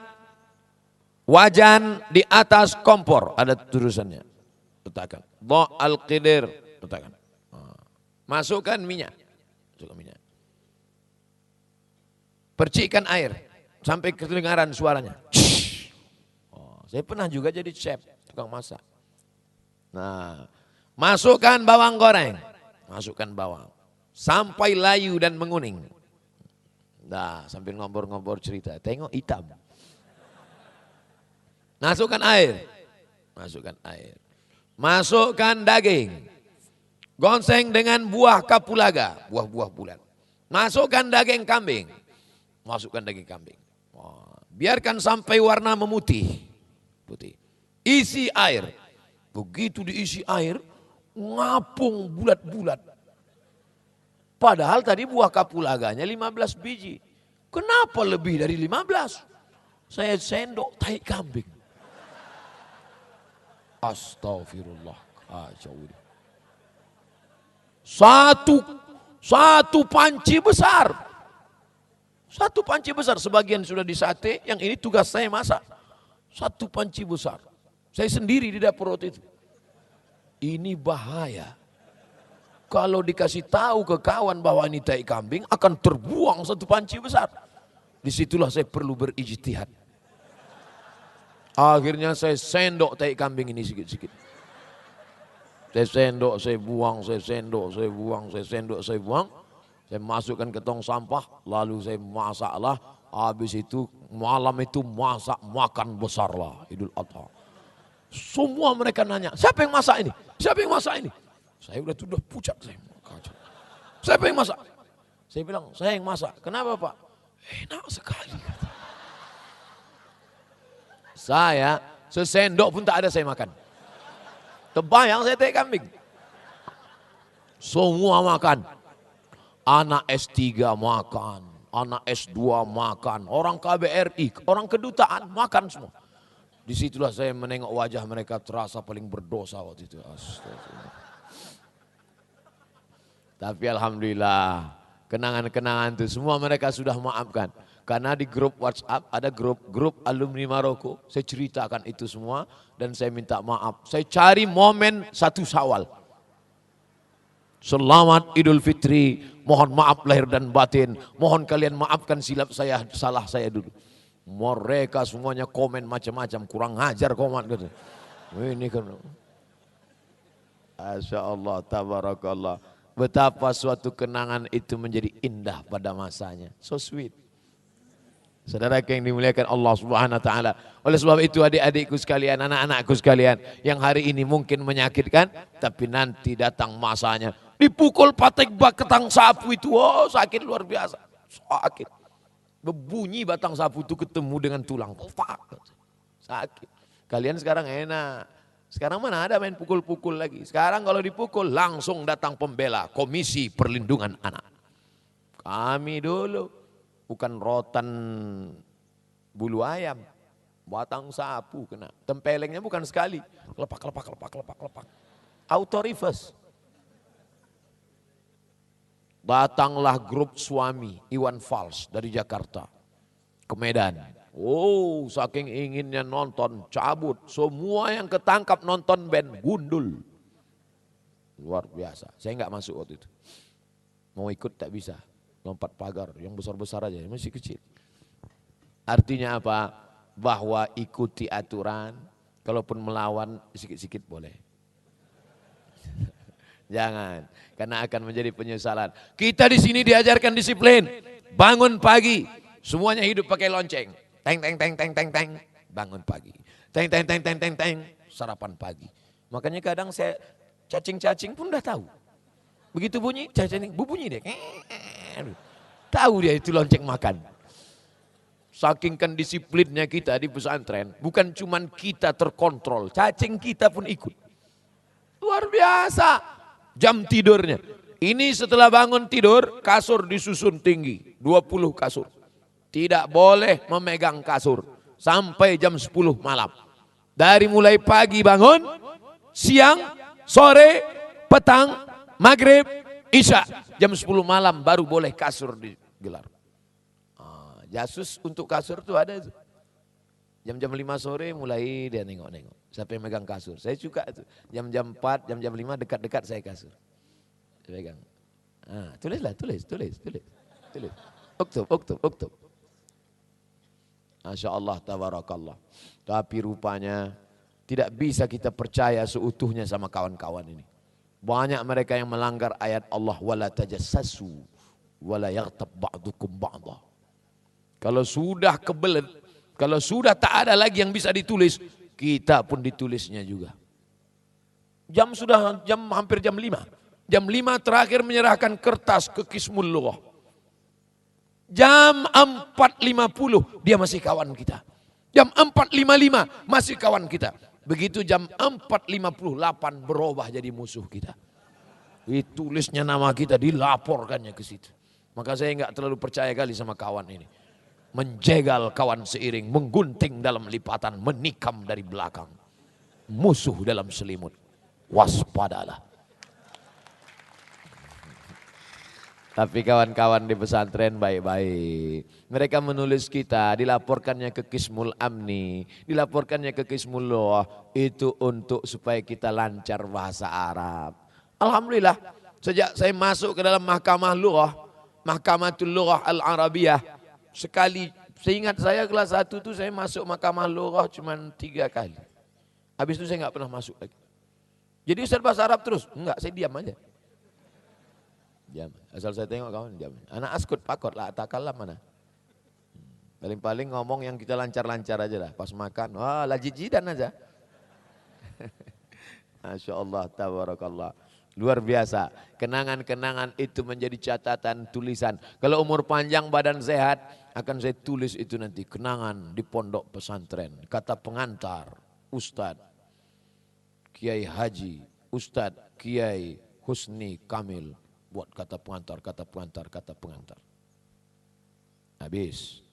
wajan di atas kompor, ada tulisannya. Letakkan. Dha' al-qidir, letakkan. Masukkan minyak. Percikkan air sampai kedengaran suaranya. Saya pernah juga jadi chef, tukang masak. Nah, masukkan bawang goreng. Masukkan bawang. Sampai layu dan menguning. Nah, sambil ngobrol-ngobrol cerita. Tengok hitam. Masukkan air. Masukkan air. Masukkan daging. Gonseng dengan buah kapulaga. Buah-buah bulan. Masukkan daging kambing. Masukkan daging kambing. Biarkan sampai warna memutih. Putih. Isi air. Begitu diisi air, ngapung bulat-bulat. Padahal tadi buah kapulaganya 15 biji. Kenapa lebih dari 15? Saya sendok tai kambing. Astagfirullah. Satu panci besar. Satu panci besar. Sebagian sudah disate, yang ini tugas saya masak. Satu panci besar. Saya sendiri di dapur waktu itu. Ini bahaya. Kalau dikasih tahu ke kawan bahwa ini tai kambing, akan terbuang satu panci besar. Disitulah saya perlu berijtihad. Akhirnya saya sendok tai kambing ini sikit-sikit. Saya sendok, saya buang, saya sendok, saya buang, saya sendok, saya buang. Saya masukkan ke tong sampah, lalu saya masaklah. Habis itu malam itu masak makan besarlah Idul Adha. Semua mereka nanya, siapa yang masak ini? Siapa yang masak ini? Saya sudah pucat saya. Siapa yang masak? Saya bilang, saya yang masak. Kenapa Pak? Enak sekali. Saya sesendok pun tak ada saya makan. Terbayang saya tai kambing. Semua makan. Anak S3 makan, anak S2 makan, orang KBRI, orang kedutaan makan semua. Disitulah saya menengok wajah mereka terasa paling berdosa waktu itu. Astagfirullah. Tapi alhamdulillah kenangan-kenangan itu semua mereka sudah maafkan. Karena di grup WhatsApp ada grup alumni Maroko. Saya ceritakan itu semua dan saya minta maaf. Saya cari momen 1 Syawal. Selamat Idul Fitri, mohon maaf lahir dan batin. Mohon kalian maafkan silap saya, salah saya dulu. Mereka semuanya komen macam-macam, kurang ngajar komen gitu. Ini kan, Masya Allah, tabarakallah. Betapa suatu kenangan itu menjadi indah pada masanya. So sweet. Saudara yang dimuliakan Allah Subhanahu wa taala. Oleh sebab itu adik-adikku sekalian, anak-anakku sekalian, yang hari ini mungkin menyakitkan, tapi nanti datang masanya. Dipukul patek bak ketang sapu itu, oh sakit luar biasa. Sakit. Berbunyi batang sapu itu ketemu dengan tulang. Sakit. Kalian sekarang enak. Sekarang mana ada main pukul-pukul lagi. Sekarang kalau dipukul langsung datang pembela, Komisi Perlindungan Anak. Kami dulu bukan rotan bulu ayam, batang sapu kena. Tempelengnya bukan sekali, kelepak. Auto reverse. Datanglah grup suami Iwan Fals dari Jakarta ke Medan. Oh, saking inginnya nonton, cabut. Semua yang ketangkap nonton band gundul. Luar biasa. Saya nggak masuk waktu itu. Mau ikut tak bisa. Lompat pagar, yang besar-besar aja, masih kecil. Artinya apa? Bahwa ikuti aturan, kalaupun melawan sikit-sikit boleh. Jangan, karena akan menjadi penyesalan. Kita di sini diajarkan disiplin. Bangun pagi, semuanya hidup pakai lonceng. Teng teng teng teng teng teng, bangun pagi. Teng teng teng teng teng teng, sarapan pagi. Makanya kadang saya cacing-cacing pun udah tahu. Begitu bunyi, cacing bunyi deh. Tahu dia itu lonceng makan. Saking kan disiplinnya kita di pesantren, bukan cuman kita terkontrol, cacing kita pun ikut. Luar biasa. Jam tidurnya. Ini setelah bangun tidur, kasur disusun tinggi, 20 kasur. Tidak boleh memegang kasur sampai jam 10 malam. Dari mulai pagi bangun, siang, sore, petang, maghrib, isya. Jam 10 malam baru boleh kasur digelar. Jasus untuk kasur tuh ada itu. Jam-jam 5 sore mulai dia nengok-nengok. Siapa yang megang kasur? Saya suka itu. Jam-jam 4, jam-jam 5 dekat-dekat saya kasur. Saya pegang. Tulislah, tulis. Uktub. Masya Allah, tabarakallah. Tapi rupanya tidak bisa kita percaya seutuhnya sama kawan-kawan ini. Banyak mereka yang melanggar ayat Allah. Wala tajassasu, wala yaghtab ba'dukum ba'dah. Kalau sudah kebelet, kalau sudah tak ada lagi yang bisa ditulis, kita pun ditulisnya juga. Hampir jam 5. Jam 5 terakhir menyerahkan kertas ke Qismul Lughah. Jam 4.50 dia masih kawan kita. Jam 4.55 masih kawan kita. Begitu jam 4.58 berubah jadi musuh kita. Ditulisnya nama kita, dilaporkannya ke situ. Maka saya enggak terlalu percaya kali sama kawan ini. Menjegal kawan seiring, menggunting dalam lipatan, menikam dari belakang. Musuh dalam selimut. Waspadalah. Tapi kawan-kawan di pesantren baik-baik. Mereka menulis kita, dilaporkannya ke Qismul Amni, dilaporkannya ke Qismul Lughah. Itu untuk supaya kita lancar bahasa Arab. Alhamdulillah, sejak saya masuk ke dalam Mahkamah Lughah, Mahkamatul Lughah Al-Arabiyah, sekali, seingat saya kelas 1 itu saya masuk Mahkamah Lughah cuma 3 kali. Habis itu saya enggak pernah masuk lagi. Jadi Ustaz bahasa Arab terus? Enggak, saya diam aja. Diam. Asal saya tengok kawan diam. Anak askut pakot lah takalam mana. Paling-paling ngomong yang kita lancar-lancar aja lah. Pas makan, wah lajijidan aja. Masya Allah, tabarakallah. Luar biasa. Kenangan-kenangan itu menjadi catatan tulisan. Kalau umur panjang badan sehat, akan saya tulis itu nanti. Kenangan di pondok pesantren. Kata pengantar, Ustadz Kiai Haji, Ustadz Kiai Husni Kamil. Buat kata pengantar. Habis.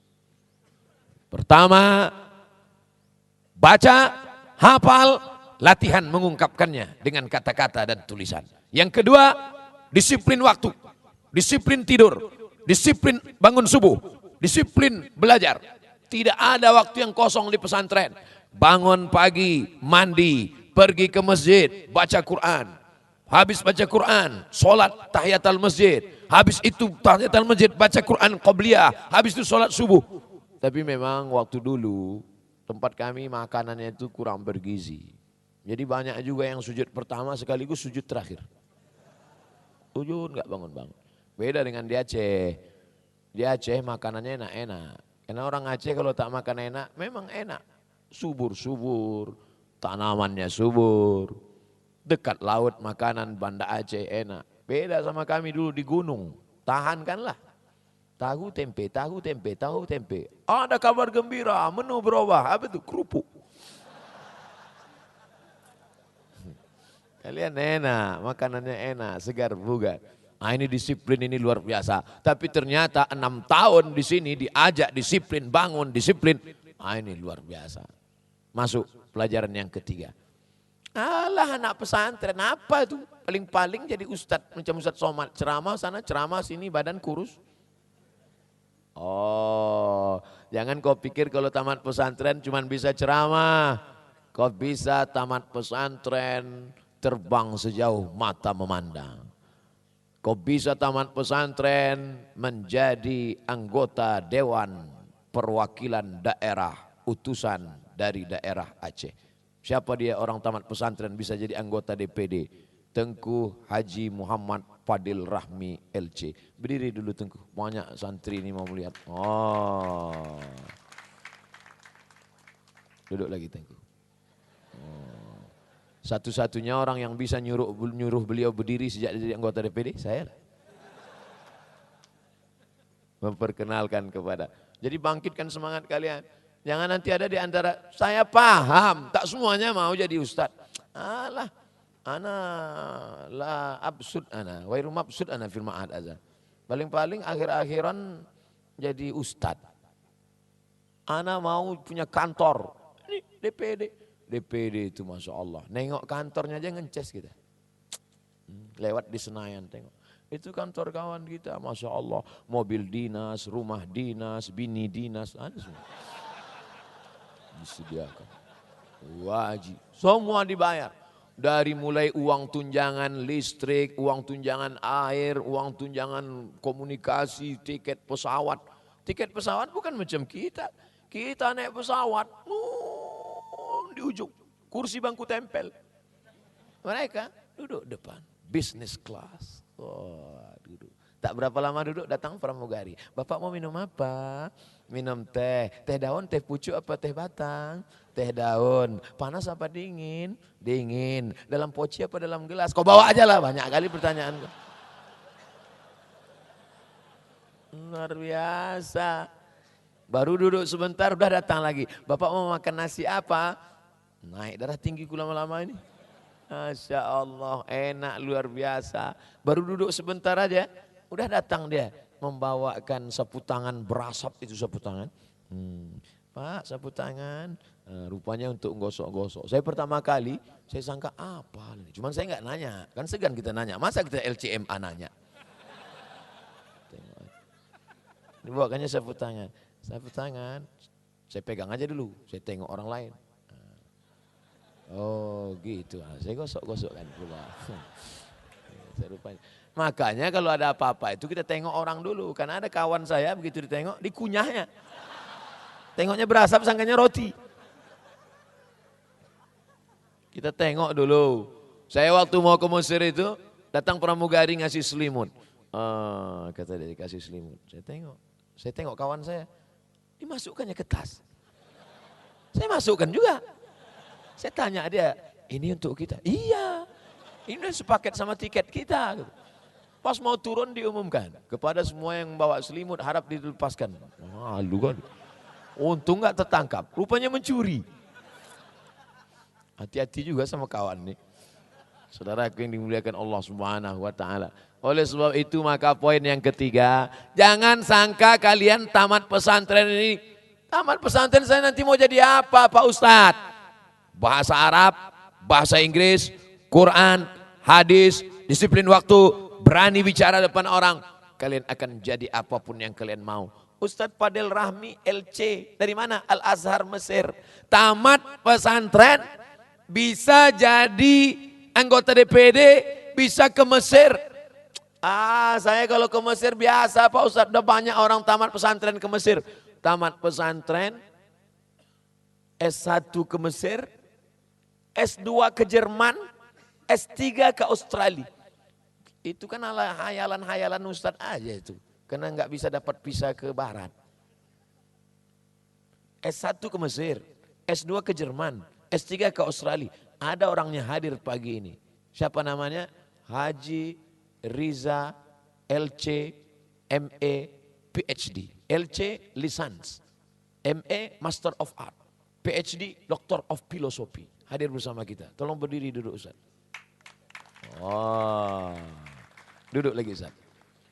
Pertama, baca, hafal, latihan mengungkapkannya dengan kata-kata dan tulisan. Yang kedua, disiplin waktu, disiplin tidur, disiplin bangun subuh, disiplin belajar. Tidak ada waktu yang kosong di pesantren. Bangun pagi, mandi, pergi ke masjid, baca Quran. Habis baca Quran, sholat tahiyatul masjid. Habis itu tahiyatul masjid, baca Quran qabliyah. Habis itu sholat subuh. Tapi memang waktu dulu tempat kami makanannya itu kurang bergizi. Jadi banyak juga yang sujud pertama sekaligus sujud terakhir. Sujud nggak bangun-bangun. Beda dengan di Aceh. Di Aceh makanannya enak-enak. Karena orang Aceh kalau tak makan enak, memang enak. Subur-subur, tanamannya subur. Dekat laut makanan Banda Aceh enak. Beda sama kami dulu di gunung. Tahankanlah. Tahu tempe, tahu tempe, tahu tempe. Ada kabar gembira, menu berubah. Apa itu? Kerupuk. Kalian enak, makanannya enak, segar bugar. Nah ini disiplin ini luar biasa. Tapi ternyata 6 tahun di sini diajak disiplin, bangun disiplin. Nah ini luar biasa. Masuk pelajaran yang ketiga. Alah anak pesantren apa itu? Paling-paling jadi ustadz, macam Ustadz Somad. Ceramah sana, ceramah sini, badan kurus. Oh, jangan kau pikir kalau tamat pesantren cuma bisa ceramah. Kau bisa tamat pesantren terbang sejauh mata memandang. Kau bisa tamat pesantren menjadi anggota Dewan Perwakilan Daerah, utusan dari daerah Aceh. Siapa dia orang tamat pesantren bisa jadi anggota DPD? Tengku Haji Muhammad Fadil Rahmi LC. Berdiri dulu Tengku, banyak santri ini mau melihat. Oh. Duduk lagi Tengku. Oh. Satu-satunya orang yang bisa nyuruh beliau berdiri sejak jadi anggota DPD, saya. Memperkenalkan kepada. Jadi bangkitkan semangat kalian. Jangan nanti ada di antara, saya paham, tak semuanya mau jadi ustadz. Alah, ana la absud ana, wairu mabsud ana fil ma'ad azan. Paling-paling akhir-akhiran jadi ustadz. Ana mau punya kantor, ini DPD. DPD itu Masya Allah, nengok kantornya aja ngences kita. Lewat di Senayan tengok. Itu kantor kawan kita, Masya Allah. Mobil dinas, rumah dinas, bini dinas, ada semua. Disediakan. Wajib, semua dibayar. Dari mulai uang tunjangan listrik, uang tunjangan air, uang tunjangan komunikasi, tiket pesawat. Tiket pesawat bukan macam kita. Kita naik pesawat, di ujung, kursi bangku tempel. Mereka duduk depan, business class. Oh, duduk. Tak berapa lama duduk datang pramugari. Bapak mau minum apa? Minum teh. Teh daun, teh pucuk apa teh batang? Teh daun. Panas apa dingin? Dingin. Dalam poci apa dalam gelas? Kau bawa aja lah, banyak kali pertanyaan. Luar biasa. Baru duduk sebentar udah datang lagi. Bapak mau makan nasi apa? Naik darah tinggi ku lama-lama ini. Masya Allah, enak luar biasa. Baru duduk sebentar aja, udah datang dia. Membawakan sapu tangan berasap itu sapu tangan. Pak sapu tangan, rupanya untuk gosok-gosok. Saya pertama kali, saya sangka apa? Cuman saya nggak nanya, kan segan kita nanya. Masa kita LCMA nanya? Dibawakannya sapu tangan. Sapu tangan, saya pegang aja dulu, saya tengok orang lain. Oh gitu, saya gosok-gosok kan pula. Makanya kalau ada apa-apa itu kita tengok orang dulu. Karena ada kawan saya begitu ditengok, dikunyahnya. Tengoknya berasap sangkanya roti. Kita tengok dulu. Saya waktu mau ke Mesir itu, datang pramugari ngasih selimut. Kata dia dikasih selimut. Saya tengok kawan saya, dimasukkannya ke tas. Saya masukkan juga. Saya tanya dia, ini untuk kita? Iya, ini sepaket sama tiket kita. Pas mau turun diumumkan, kepada semua yang bawa selimut harap dilepaskan. Malu kan. Untung gak tertangkap, rupanya mencuri. Hati-hati juga sama kawan nih. Saudaraku yang dimuliakan Allah Subhanahu wa ta'ala. Oleh sebab itu maka poin yang ketiga, jangan sangka kalian tamat pesantren ini. Tamat pesantren saya nanti mau jadi apa Pak Ustadz? Bahasa Arab, bahasa Inggris, Quran, hadis, disiplin waktu, berani bicara depan orang. Kalian akan jadi apapun yang kalian mau. Ustadz Fadel Rahmi LC. Dari mana? Al-Azhar Mesir. Tamat pesantren, bisa jadi anggota DPD, bisa ke Mesir. Saya kalau ke Mesir biasa Pak Ustadz. Udah banyak orang tamat pesantren ke Mesir. Tamat pesantren, S1 ke Mesir, S2 ke Jerman, S3 ke Australia. Itu kan hayalan-hayalan Ustadz aja itu. Karena nggak bisa dapat visa ke barat. S1 ke Mesir, S2 ke Jerman, S3 ke Australia. Ada orangnya hadir pagi ini. Siapa namanya? Haji Riza LC ME PhD. LC Lisans, ME Master of Art, PhD Doctor of Philosophy. Hadir bersama kita. Tolong berdiri duduk Ustaz. Oh, duduk lagi Ustaz.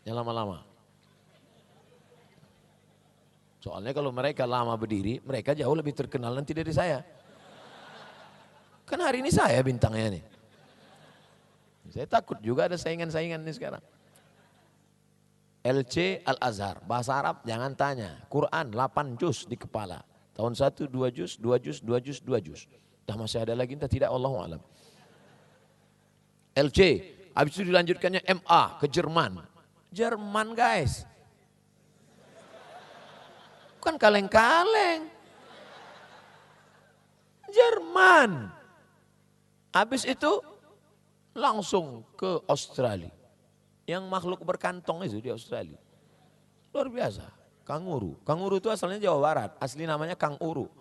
Jangan lama-lama. Soalnya kalau mereka lama berdiri, mereka jauh lebih terkenal nanti dari saya. Kan hari ini saya bintangnya nih. Saya takut juga ada saingan-saingan nih sekarang. LC Al-Azhar, bahasa Arab jangan tanya. Quran 8 juz di kepala. Tahun 1 2 juz, 2 juz, 2 juz, 2 juz. Dah masih ada lagi entah tidak, Allahu a'lam. LC, habis itu dilanjutkannya MA ke Jerman. Jerman guys. Bukan kaleng-kaleng. Jerman. Habis itu langsung ke Australia. Yang makhluk berkantong itu di Australia. Luar biasa. Kanguru. Kanguru itu asalnya Jawa Barat. Asli namanya Kang Uru.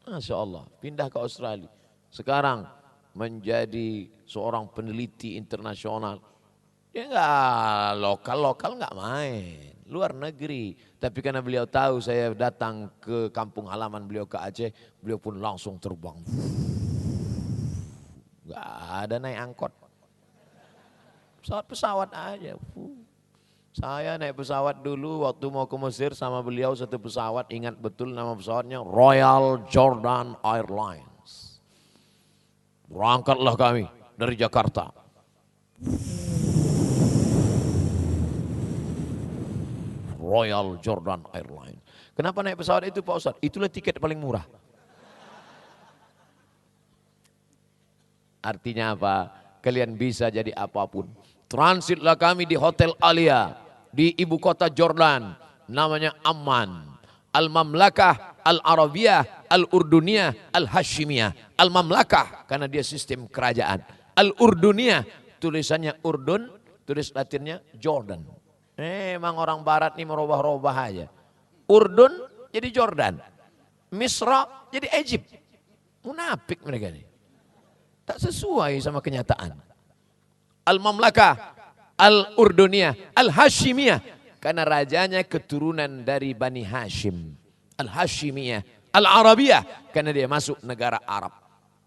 Masya Allah. Pindah ke Australia. Sekarang menjadi seorang peneliti internasional. Dia enggak lokal enggak main. Luar negeri. Tapi karena beliau tahu saya datang ke kampung halaman beliau ke Aceh. Beliau pun langsung terbang. Enggak ada naik angkot. Pesawat aja. Saya naik pesawat dulu waktu mau ke Mesir sama beliau satu pesawat. Ingat betul nama pesawatnya Royal Jordan Airlines. Berangkatlah kami dari Jakarta. Royal Jordan Airlines. Kenapa naik pesawat itu Pak Ustadz? Itulah tiket paling murah. Artinya apa? Kalian bisa jadi apapun. Transitlah kami di Hotel Alia di ibu kota Jordan, namanya Amman. Al-Mamlakah Al-Arabiyah Al-Urduniyah Al-Hashimiyah. Al-Mamlakah karena dia sistem kerajaan. Al-Urduniyah tulisannya Urdun, tulis Latinnya Jordan. Emang orang barat nih merubah-rubah aja. Urdun jadi Jordan. Misra jadi Egypt. Munafik mereka nih. Tak sesuai sama kenyataan. Al-Mamlakah, Al-Urduniyah, Al-Hashimiyah. Karena rajanya keturunan dari Bani Hashim. Al-Hashimiyah, Al-Arabiyah. Karena dia masuk negara Arab.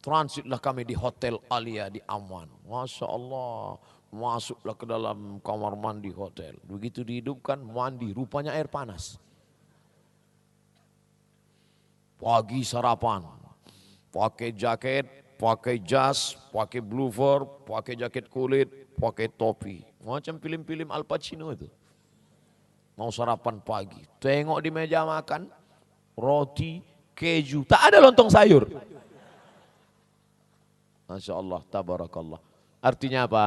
Transitlah kami di Hotel Alia di Amman. Masya Allah. Masuklah ke dalam kamar mandi hotel. Begitu dihidupkan mandi, rupanya air panas. Pagi sarapan, pakai jaket, pakai jas, pakai bloofer, pakai jaket kulit, pakai topi. Macam film-film Al Pacino itu. Mau sarapan pagi, tengok di meja makan, roti, keju, tak ada lontong sayur. Masya Allah, tabarakallah. Artinya apa?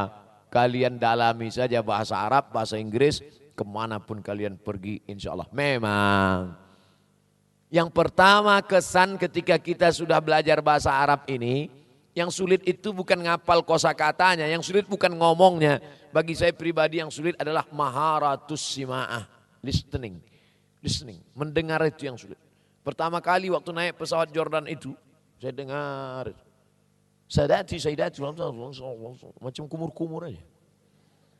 Kalian dalami saja bahasa Arab, bahasa Inggris, kemanapun kalian pergi insya Allah. Memang yang pertama kesan ketika kita sudah belajar bahasa Arab ini, yang sulit itu bukan ngapal kosakatanya, yang sulit bukan ngomongnya. Bagi saya pribadi yang sulit adalah maharatus sima'ah, listening, mendengar itu yang sulit. Pertama kali waktu naik pesawat Jordan itu, saya dengar Saidati, macam kumur-kumur aja.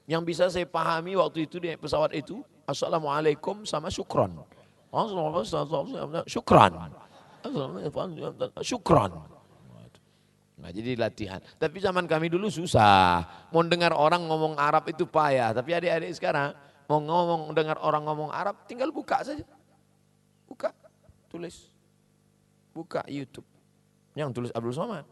Yang bisa saya pahami waktu itu di pesawat itu, Assalamualaikum sama syukran. Syukran. Syukran. Nah, jadi latihan. Tapi zaman kami dulu susah. Mau dengar orang ngomong Arab itu payah. Tapi adik-adik sekarang mau dengar orang ngomong Arab, tinggal buka saja. Buka, tulis. Buka YouTube. Yang tulis Abdul Somad.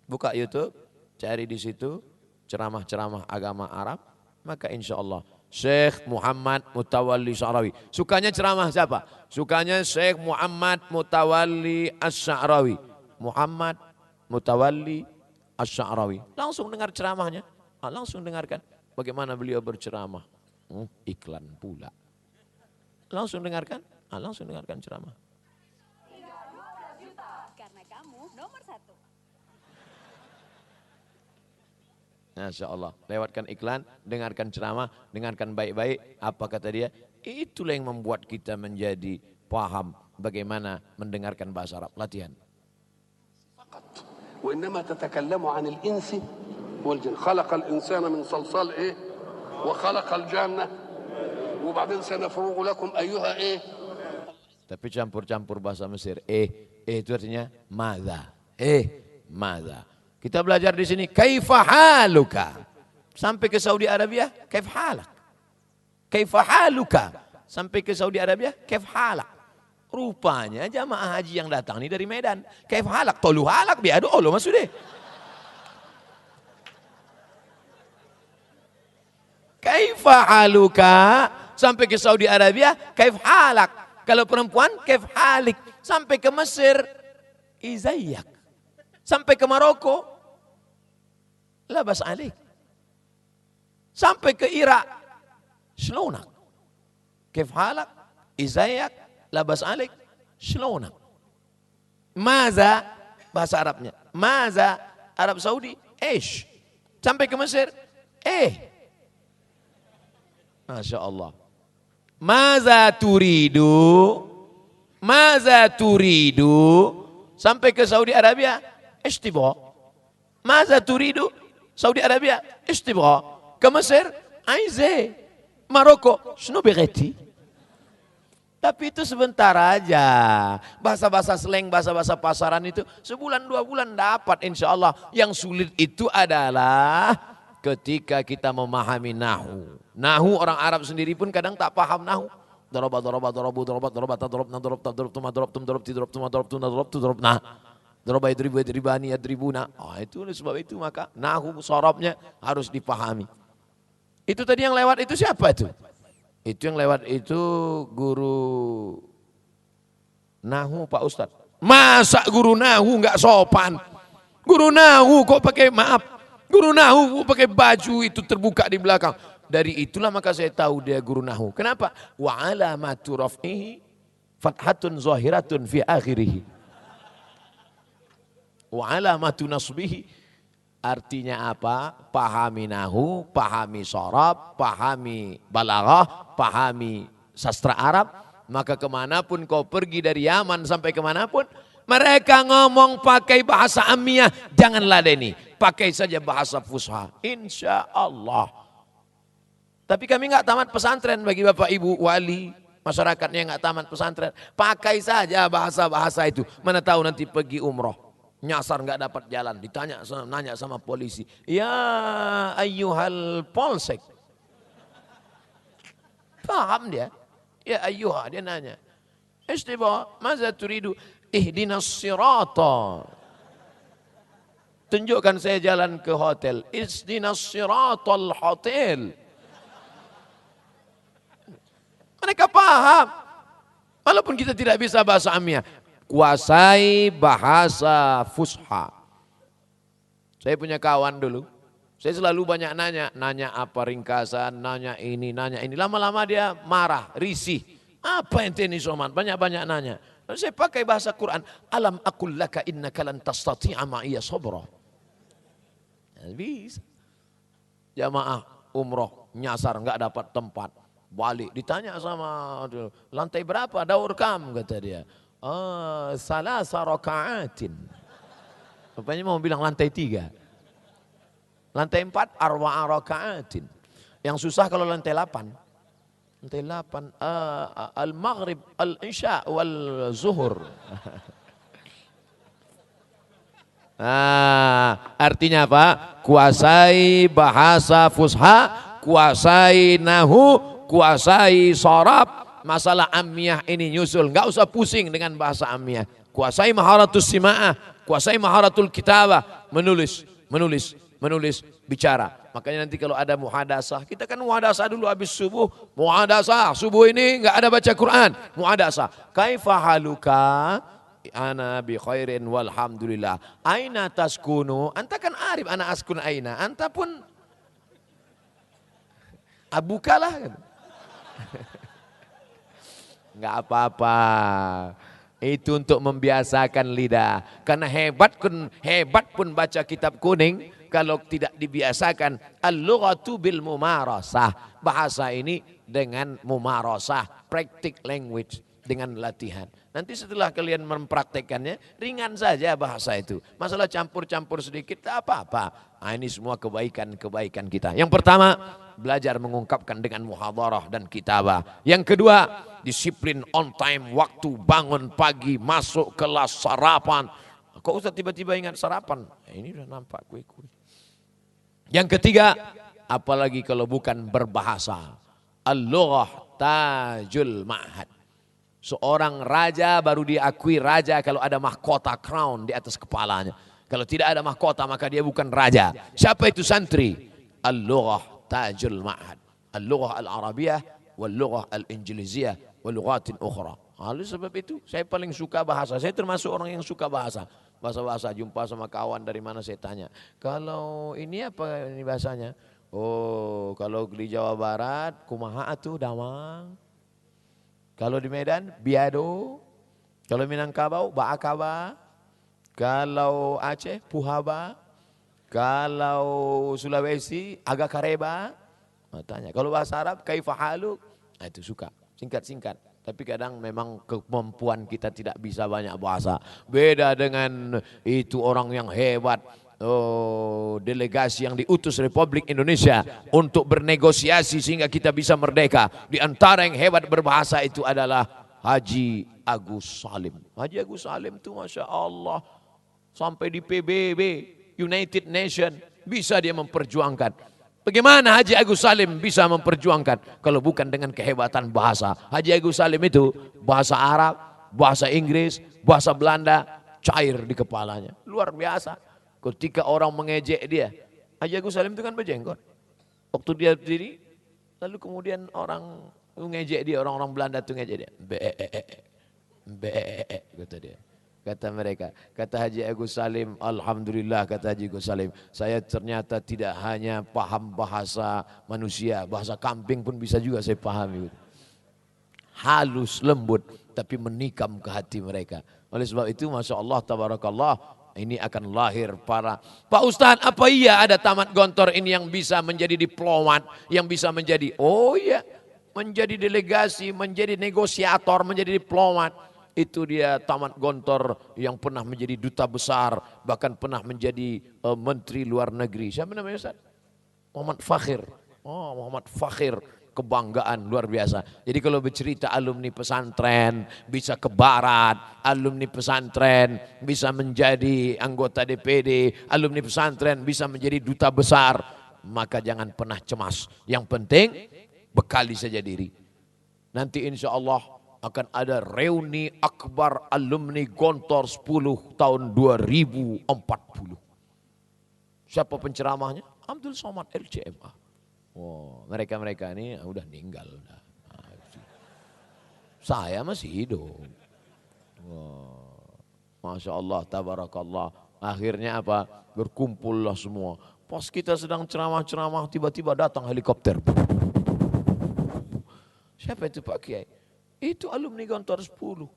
Buka YouTube, cari di situ ceramah-ceramah agama Arab, maka insya Allah Syekh Muhammad Mutawalli Sya'rawi. Sukanya ceramah siapa? Sukanya Syekh Muhammad Mutawalli Asy-Sya'rawi. Muhammad Mutawalli Asy-Sya'rawi. Langsung dengar ceramahnya. Langsung dengarkan bagaimana beliau berceramah. Iklan pula. Langsung dengarkan. Langsung dengarkan ceramah. Karena kamu nomor 1. Masya Allah. Lewatkan iklan, dengarkan ceramah, dengarkan baik-baik. Apa kata dia? Itulah yang membuat kita menjadi paham bagaimana mendengarkan bahasa Arab. Latihan. وإنما تتكلم عن الإنس والجن خلق الإنسان من صلصال إيه وخلق الجنة وبعدين سنفرغ لكم أيها إيه. Tapi campur-campur bahasa Mesir. Itu artinya madza. Madza. Kita belajar di sini kaifa haluka. Sampai ke Saudi Arabia, kaif halak. Kaifa haluka. Sampai ke Saudi Arabia, kaif halak. Rupanya jamaah haji yang datang ini dari Medan. Kaif halak, tolu halak biadu Allah maksudnya. Kaifa haluka. Sampai ke Saudi Arabia, kaif halak. Kalau perempuan, kaif halik. Sampai ke Mesir, izayyak. Sampai ke Maroko, labas alik. Sampai ke Irak, shlonak. Kaif halak, izayyak, labas alik, shlonak. Maza, bahasa Arabnya. Maza, Arab Saudi, ish. Sampai ke Mesir, Masya Allah. Maza turidu, maza turidu. Sampai ke Saudi Arabia, istibgha. Maza turidu, Saudi Arabia, istibgha. Ke Mesir, aize. Maroko, shnu bighati. Tapi itu sebentar aja. Bahasa-bahasa slang, bahasa-bahasa pasaran itu sebulan 2 bulan dapat insya Allah. Yang sulit itu adalah ketika kita memahami nahu. Nahu orang Arab sendiri pun kadang tak paham nahu. Doroba, doroba, dorobu, doroba, doroba, tadorob, nadorob, tadorob, tuma, dorob, tum, dorob, tidorob, tuma, dorob, tum, nadorob, tu, dorob, nah. Doroba, idribu, idribani, idribuna. Itu sebab itu maka nahu, sorobnya harus dipahami. Itu tadi yang lewat itu siapa itu? Itu yang lewat itu guru nahu Pak Ustadz. Masa guru nahu nggak sopan? Guru nahu kok pakai maaf? Guru nahu kok pakai baju itu terbuka di belakang? Dari itulah maka saya tahu dia guru nahu. Kenapa? Wa alamatu raf'ihi fathatun zahiratun fi akhirih. Wa alamatu nasbihi artinya apa? Pahami nahu, pahami sorab, pahami balaghah, pahami sastra Arab. Maka kemanapun kau pergi dari Yaman sampai kemanapun, mereka ngomong pakai bahasa Amiyah, jangan ladeni, pakai saja bahasa Fusha. Insya Allah. Tapi kami nggak tamat pesantren bagi bapak ibu wali masyarakatnya nggak tamat pesantren. Pakai saja bahasa-bahasa itu. Mana tahu nanti pergi umroh. Nyasar nggak dapat jalan, ditanya nanya sama polisi, ya ayyuhal polsek, paham dia, ya ayyuha dia nanya, istiba, maza turidu, ihdinas sirata, tunjukkan saya jalan ke hotel, ihdinas siratal hotel. Mereka paham, walaupun kita tidak bisa bahasa Amiyah. Kuasai bahasa Fusha. Saya punya kawan dulu. Saya selalu banyak nanya apa ringkasan, nanya ini. Lama-lama dia marah, risih. Apa ente ini soman? Banyak-banyak nanya. Lalu saya pakai bahasa Quran. Alam aqul laka innaka lan tastati'a ma'iya sabra. Bisa. Jamaah umroh nyasar enggak dapat tempat. Balik ditanya sama lantai berapa daur kam kata dia. Salasa raka'atin. Rupanya mau bilang lantai 3. Lantai 4 arba'a raka'atin. Yang susah kalau lantai 8. Lantai 8 al-maghrib, al-isya wal zuhur. Artinya apa? Kuasai bahasa Fusha, kuasai nahu, kuasai sorab. Masalah Amiyah ini nyusul, enggak usah pusing dengan bahasa Amiyah. Kuasai maharatus sima'ah, kuasai maharatul kitabah, menulis menulis, bicara. Makanya nanti kalau ada muhadasah, kita kan muhadasah dulu habis subuh. Muhadasah, subuh ini nggak ada baca Quran. Muhadasah. Kaifa haluka? Ana bi khairin walhamdulillah. Aina taskunu? Anta kan arif ana askun aina. Anta pun abukalah. Nggak apa-apa. Itu untuk membiasakan lidah. Karena hebat pun baca kitab kuning kalau tidak dibiasakan. Al-lughatu bil mumarasah. Bahasa ini dengan mumarasah, practice language, dengan latihan. Nanti setelah kalian mempraktekannya, ringan saja bahasa itu. Masalah campur-campur sedikit, tak apa-apa. Nah, ini semua kebaikan-kebaikan kita. Yang pertama, belajar mengungkapkan dengan muhadarah dan kitabah. Yang kedua, disiplin on time, waktu, bangun pagi, masuk kelas, sarapan. Kok Ustaz tiba-tiba ingat sarapan? Ini udah nampak kue-kue. Yang ketiga, apalagi kalau bukan berbahasa. Al-lughah tajul ma'had. Seorang raja baru diakui raja kalau ada mahkota crown di atas kepalanya. Kalau tidak ada mahkota maka dia bukan raja. Siapa itu santri? Al-lughah tajul ma'had. Al-lughah al-arabiyah wal-lughah al-injiliziyah wal lughatin ukhra. Oleh sebab itu saya paling suka bahasa. Saya termasuk orang yang suka bahasa. Bahasa-bahasa, jumpa sama kawan dari mana saya tanya. Kalau ini apa ini bahasanya? Oh, kalau di Jawa Barat kumaha atuh damang. Kalau di Medan biado. Kalau Minangkabau baakaba. Kalau Aceh puhaba. Kalau Sulawesi agak kareba. Tanya. Kalau bahasa Arab kaifa haluk. Nah, itu suka. Singkat-singkat. Tapi kadang memang kemampuan kita tidak bisa banyak bahasa. Beda dengan itu orang yang hebat. Oh, delegasi yang diutus Republik Indonesia untuk bernegosiasi sehingga kita bisa merdeka. Di antara yang hebat berbahasa itu adalah Haji Agus Salim. Haji Agus Salim itu Masya Allah. Sampai di PBB, United Nation, bisa dia memperjuangkan. Bagaimana Haji Agus Salim bisa memperjuangkan kalau bukan dengan kehebatan bahasa? Haji Agus Salim itu bahasa Arab, bahasa Inggris, bahasa Belanda cair di kepalanya. Luar biasa. Ketika orang mengejek dia, Haji Agus Salim itu kan berjenggot. Waktu dia berdiri, lalu kemudian orang mengejek dia, orang-orang Belanda itu ngejek dia. Kata dia. Kata mereka, kata Haji Agus Salim, alhamdulillah kata Haji Agus Salim, saya ternyata tidak hanya paham bahasa manusia, bahasa kambing pun bisa juga saya pahami. Halus, lembut, tapi menikam ke hati mereka. Oleh sebab itu, Masya Allah, tabarakallah, ini akan lahir para, Pak Ustadz, apa iya ada tamat gontor ini yang bisa menjadi diplomat, yang bisa menjadi, oh iya, menjadi delegasi, menjadi negosiator, menjadi diplomat. Itu dia tamat gontor yang pernah menjadi duta besar, bahkan pernah menjadi menteri luar negeri. Siapa namanya Ustaz? Muhammad Fakhir. Oh, Muhammad Fakhir, kebanggaan luar biasa. Jadi kalau bercerita alumni pesantren bisa ke barat, alumni pesantren bisa menjadi anggota DPD, alumni pesantren bisa menjadi duta besar, maka jangan pernah cemas. Yang penting bekali saja diri. Nanti insya Allah akan ada reuni akbar alumni Gontor 10 tahun 2040. Siapa penceramahnya? Abdul Somad LCMA. Oh, mereka-mereka ini udah meninggal. Saya masih hidup. Oh, Masya Allah, tabarakallah. Akhirnya apa? Berkumpullah semua. Pas kita sedang ceramah-ceramah, tiba-tiba datang helikopter. Siapa itu Pak Kiai? Itu alumni Gontor 10.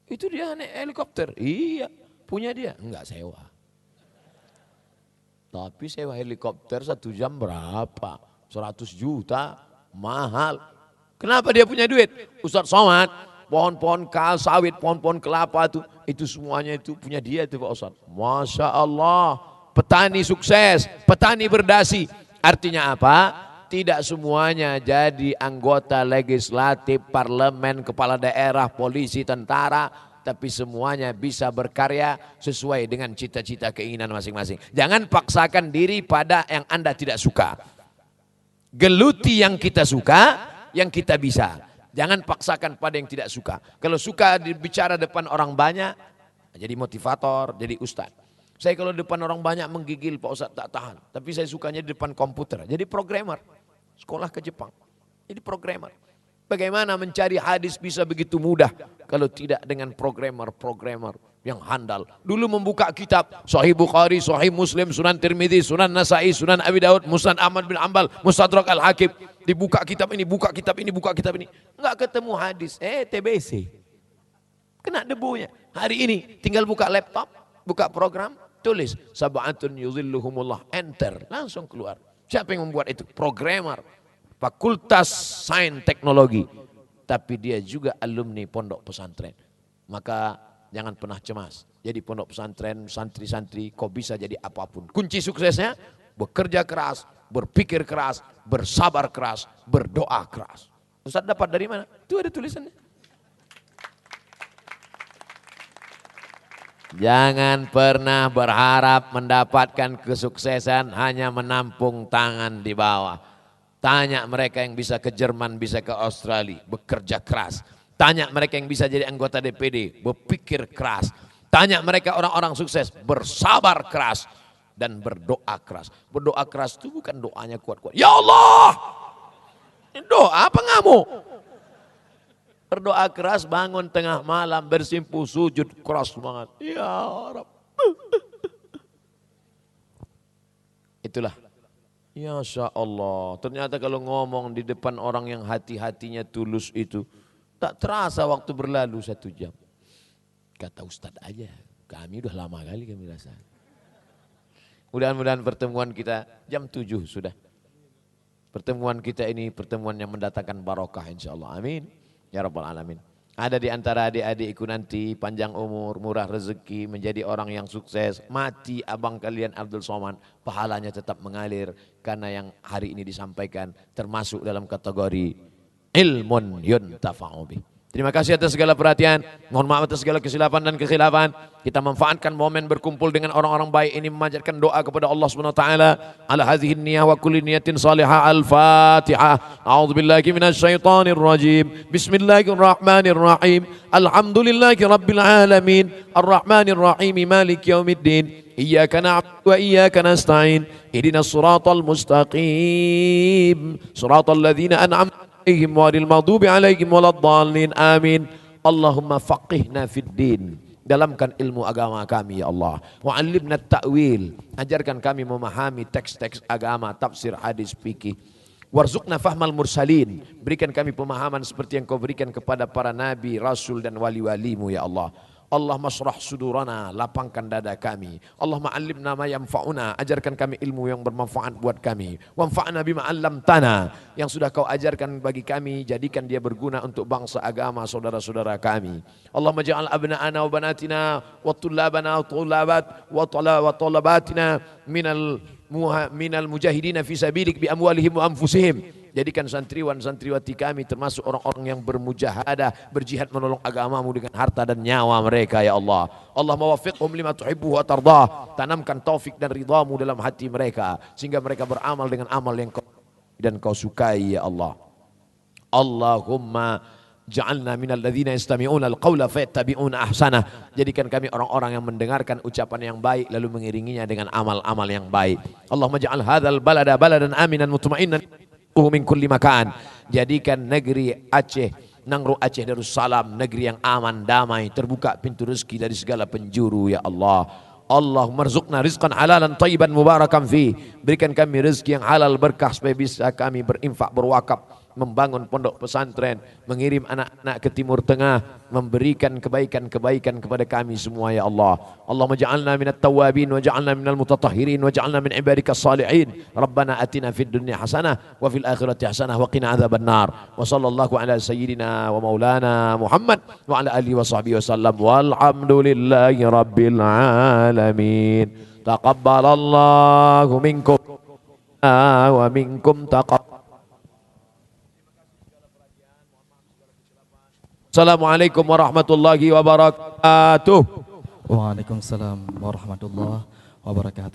Itu dia naik helikopter. Iya, punya dia. Enggak sewa. Tapi sewa helikopter 1 jam berapa? 100 juta. Mahal. Kenapa dia punya duit? Ustadz Somad, pohon-pohon sawit, pohon-pohon kelapa itu semuanya itu punya dia itu Pak Ustadz. Masya Allah. Petani sukses, petani berdasi. Artinya apa? Tidak semuanya jadi anggota legislatif, parlemen, kepala daerah, polisi, tentara. Tapi semuanya bisa berkarya sesuai dengan cita-cita keinginan masing-masing. Jangan paksakan diri pada yang Anda tidak suka. Geluti yang kita suka, yang kita bisa. Jangan paksakan pada yang tidak suka. Kalau suka bicara depan orang banyak, jadi motivator, jadi ustaz. Saya kalau depan orang banyak menggigil Pak Ustadz tak tahan. Tapi saya sukanya di depan komputer. Jadi programmer. Sekolah ke Jepang. Jadi programmer. Bagaimana mencari hadis bisa begitu mudah kalau tidak dengan programmer yang handal. Dulu membuka kitab Sahih Bukhari, Sahih Muslim, Sunan Tirmidzi, Sunan Nasai, Sunan Abi Daud, Musnad Ahmad bin Ambal, Mustadrak Al-Hakim. Dibuka kitab ini, buka kitab ini, buka kitab ini. Enggak ketemu hadis. TBC. Kena debunya. Hari ini tinggal buka laptop, buka program, tulis sab'atun yuzilluhumullah, enter, langsung keluar. Siapa yang membuat itu? Programmer. Fakultas Sains Teknologi, tapi dia juga alumni pondok pesantren. Maka jangan pernah cemas. Jadi pondok pesantren, santri-santri, kau bisa jadi apapun. Kunci suksesnya bekerja keras, berpikir keras, bersabar keras, berdoa keras. Ustaz dapat dari mana? Itu ada tulisannya. Jangan pernah berharap mendapatkan kesuksesan hanya menampung tangan di bawah. Tanya mereka yang bisa ke Jerman, bisa ke Australia, bekerja keras. Tanya mereka yang bisa jadi anggota DPD, berpikir keras. Tanya mereka orang-orang sukses, bersabar keras dan berdoa keras. Berdoa keras itu bukan doanya kuat-kuat. Ya Allah, doa apa ngamuk? Berdoa keras, bangun tengah malam, bersimpuh sujud keras semangat. Ya Rabb. Itulah. Ya Allah, ternyata kalau ngomong di depan orang yang hati-hatinya tulus itu, tak terasa waktu berlalu 1 jam. Kata Ustadz aja, kami udah lama kali kami rasa. Mudah-mudahan pertemuan kita jam 7 sudah. Pertemuan kita ini pertemuan yang mendatangkan barokah insya Allah. Amin. Ya Rabbal Alamin. Ada di antara adik-adikku nanti panjang umur, murah rezeki, menjadi orang yang sukses. Mati abang kalian Abdul Somad, pahalanya tetap mengalir. Karena yang hari ini disampaikan termasuk dalam kategori ilmun yuntafa'u bih. Terima kasih atas segala perhatian. Mohon maaf atas segala kesilapan dan kekhilafan. Kita manfaatkan momen berkumpul dengan orang-orang baik ini memanjatkan doa kepada Allah Subhanahu wa taala. Ala hadhihi niyyah wa kulli niyatin salihah. Al-Fatihah. A'udzubillahi minasyaitonir rajim. Bismillahirrahmanirrahim. Alhamdulillahi rabbil alamin. Arrahmanir rahim. Maliki yaumiddin. Iyyaka na'budu wa iyyaka nasta'in. Ihdinas siratal mustaqim. Siratal ladzina an'amta alaihim walil maghdubi alaihim waladdallin. Amin. Allahumma faqihna fid din. Dalamkan ilmu agama kami ya Allah. Wa 'allimna ta'wil. Ajarkan kami memahami teks-teks agama, tafsir, hadis, fikih. Warzuqna fahmal mursalin. Berikan kami pemahaman seperti yang kau berikan kepada para nabi, rasul dan wali-walimu ya Allah. Allah masrah sudurana, lapangkan dada kami. Allah ma'allimna ma yanfa'una, ajarkan kami ilmu yang bermanfaat buat kami. Wanfa'na bima 'allamtana, yang sudah kau ajarkan bagi kami, jadikan dia berguna untuk bangsa, agama, saudara-saudara kami. Allahumma ja'al abna'ana wa banatina wa tullabana wa tullabat wa tullabatina minal mujahidina fi sabilik bi amwalihim wa anfusihim. Jadikan santriwan-santriwati kami termasuk orang-orang yang bermujahadah, berjihad menolong agamamu dengan harta dan nyawa mereka ya Allah. Allah mawaffiqhum lima tuhibbu wa tardah. Tanamkan taufik dan ridhamu dalam hati mereka sehingga mereka beramal dengan amal yang kau sukai ya Allah. Allahumma ja'alna minal ladzina yastami'una al-qawla fayattabi'una ahsanah. Jadikan kami orang-orang yang mendengarkan ucapan yang baik lalu mengiringinya dengan amal-amal yang baik. Allahumma ja'al hadzal balada baladan aminan mutma'innan min kulli makan. Jadikan negeri Aceh, Nangro Aceh Darussalam, negeri yang aman, damai, terbuka pintu rezeki dari segala penjuru ya Allah. Allahumma rzuqna rizqan halalan thayyiban mubarakan fi. Berikan kami rezeki yang halal berkah supaya bisa kami berinfak, berwakaf, membangun pondok pesantren, mengirim anak-anak ke Timur Tengah, memberikan kebaikan-kebaikan kepada kami semua ya Allah. Allahumma ja'alna minat tawabin wa ja'alna minal mutatahhirin wa ja'alna min ibadikas salihin. Rabbana atina fid dunya hasanah wa fil akhirati hasanah wa qina adzabannar. Wa sallallahu ala sayyidina wa maulana Muhammad wa ala alihi wa sahbihi wasallam. Walhamdulillahi rabbil alamin. Taqabbalallahu minkum wa minkum taqabbal. Assalamualaikum warahmatullahi wabarakatuh. Waalaikumsalam warahmatullahi wabarakatuh.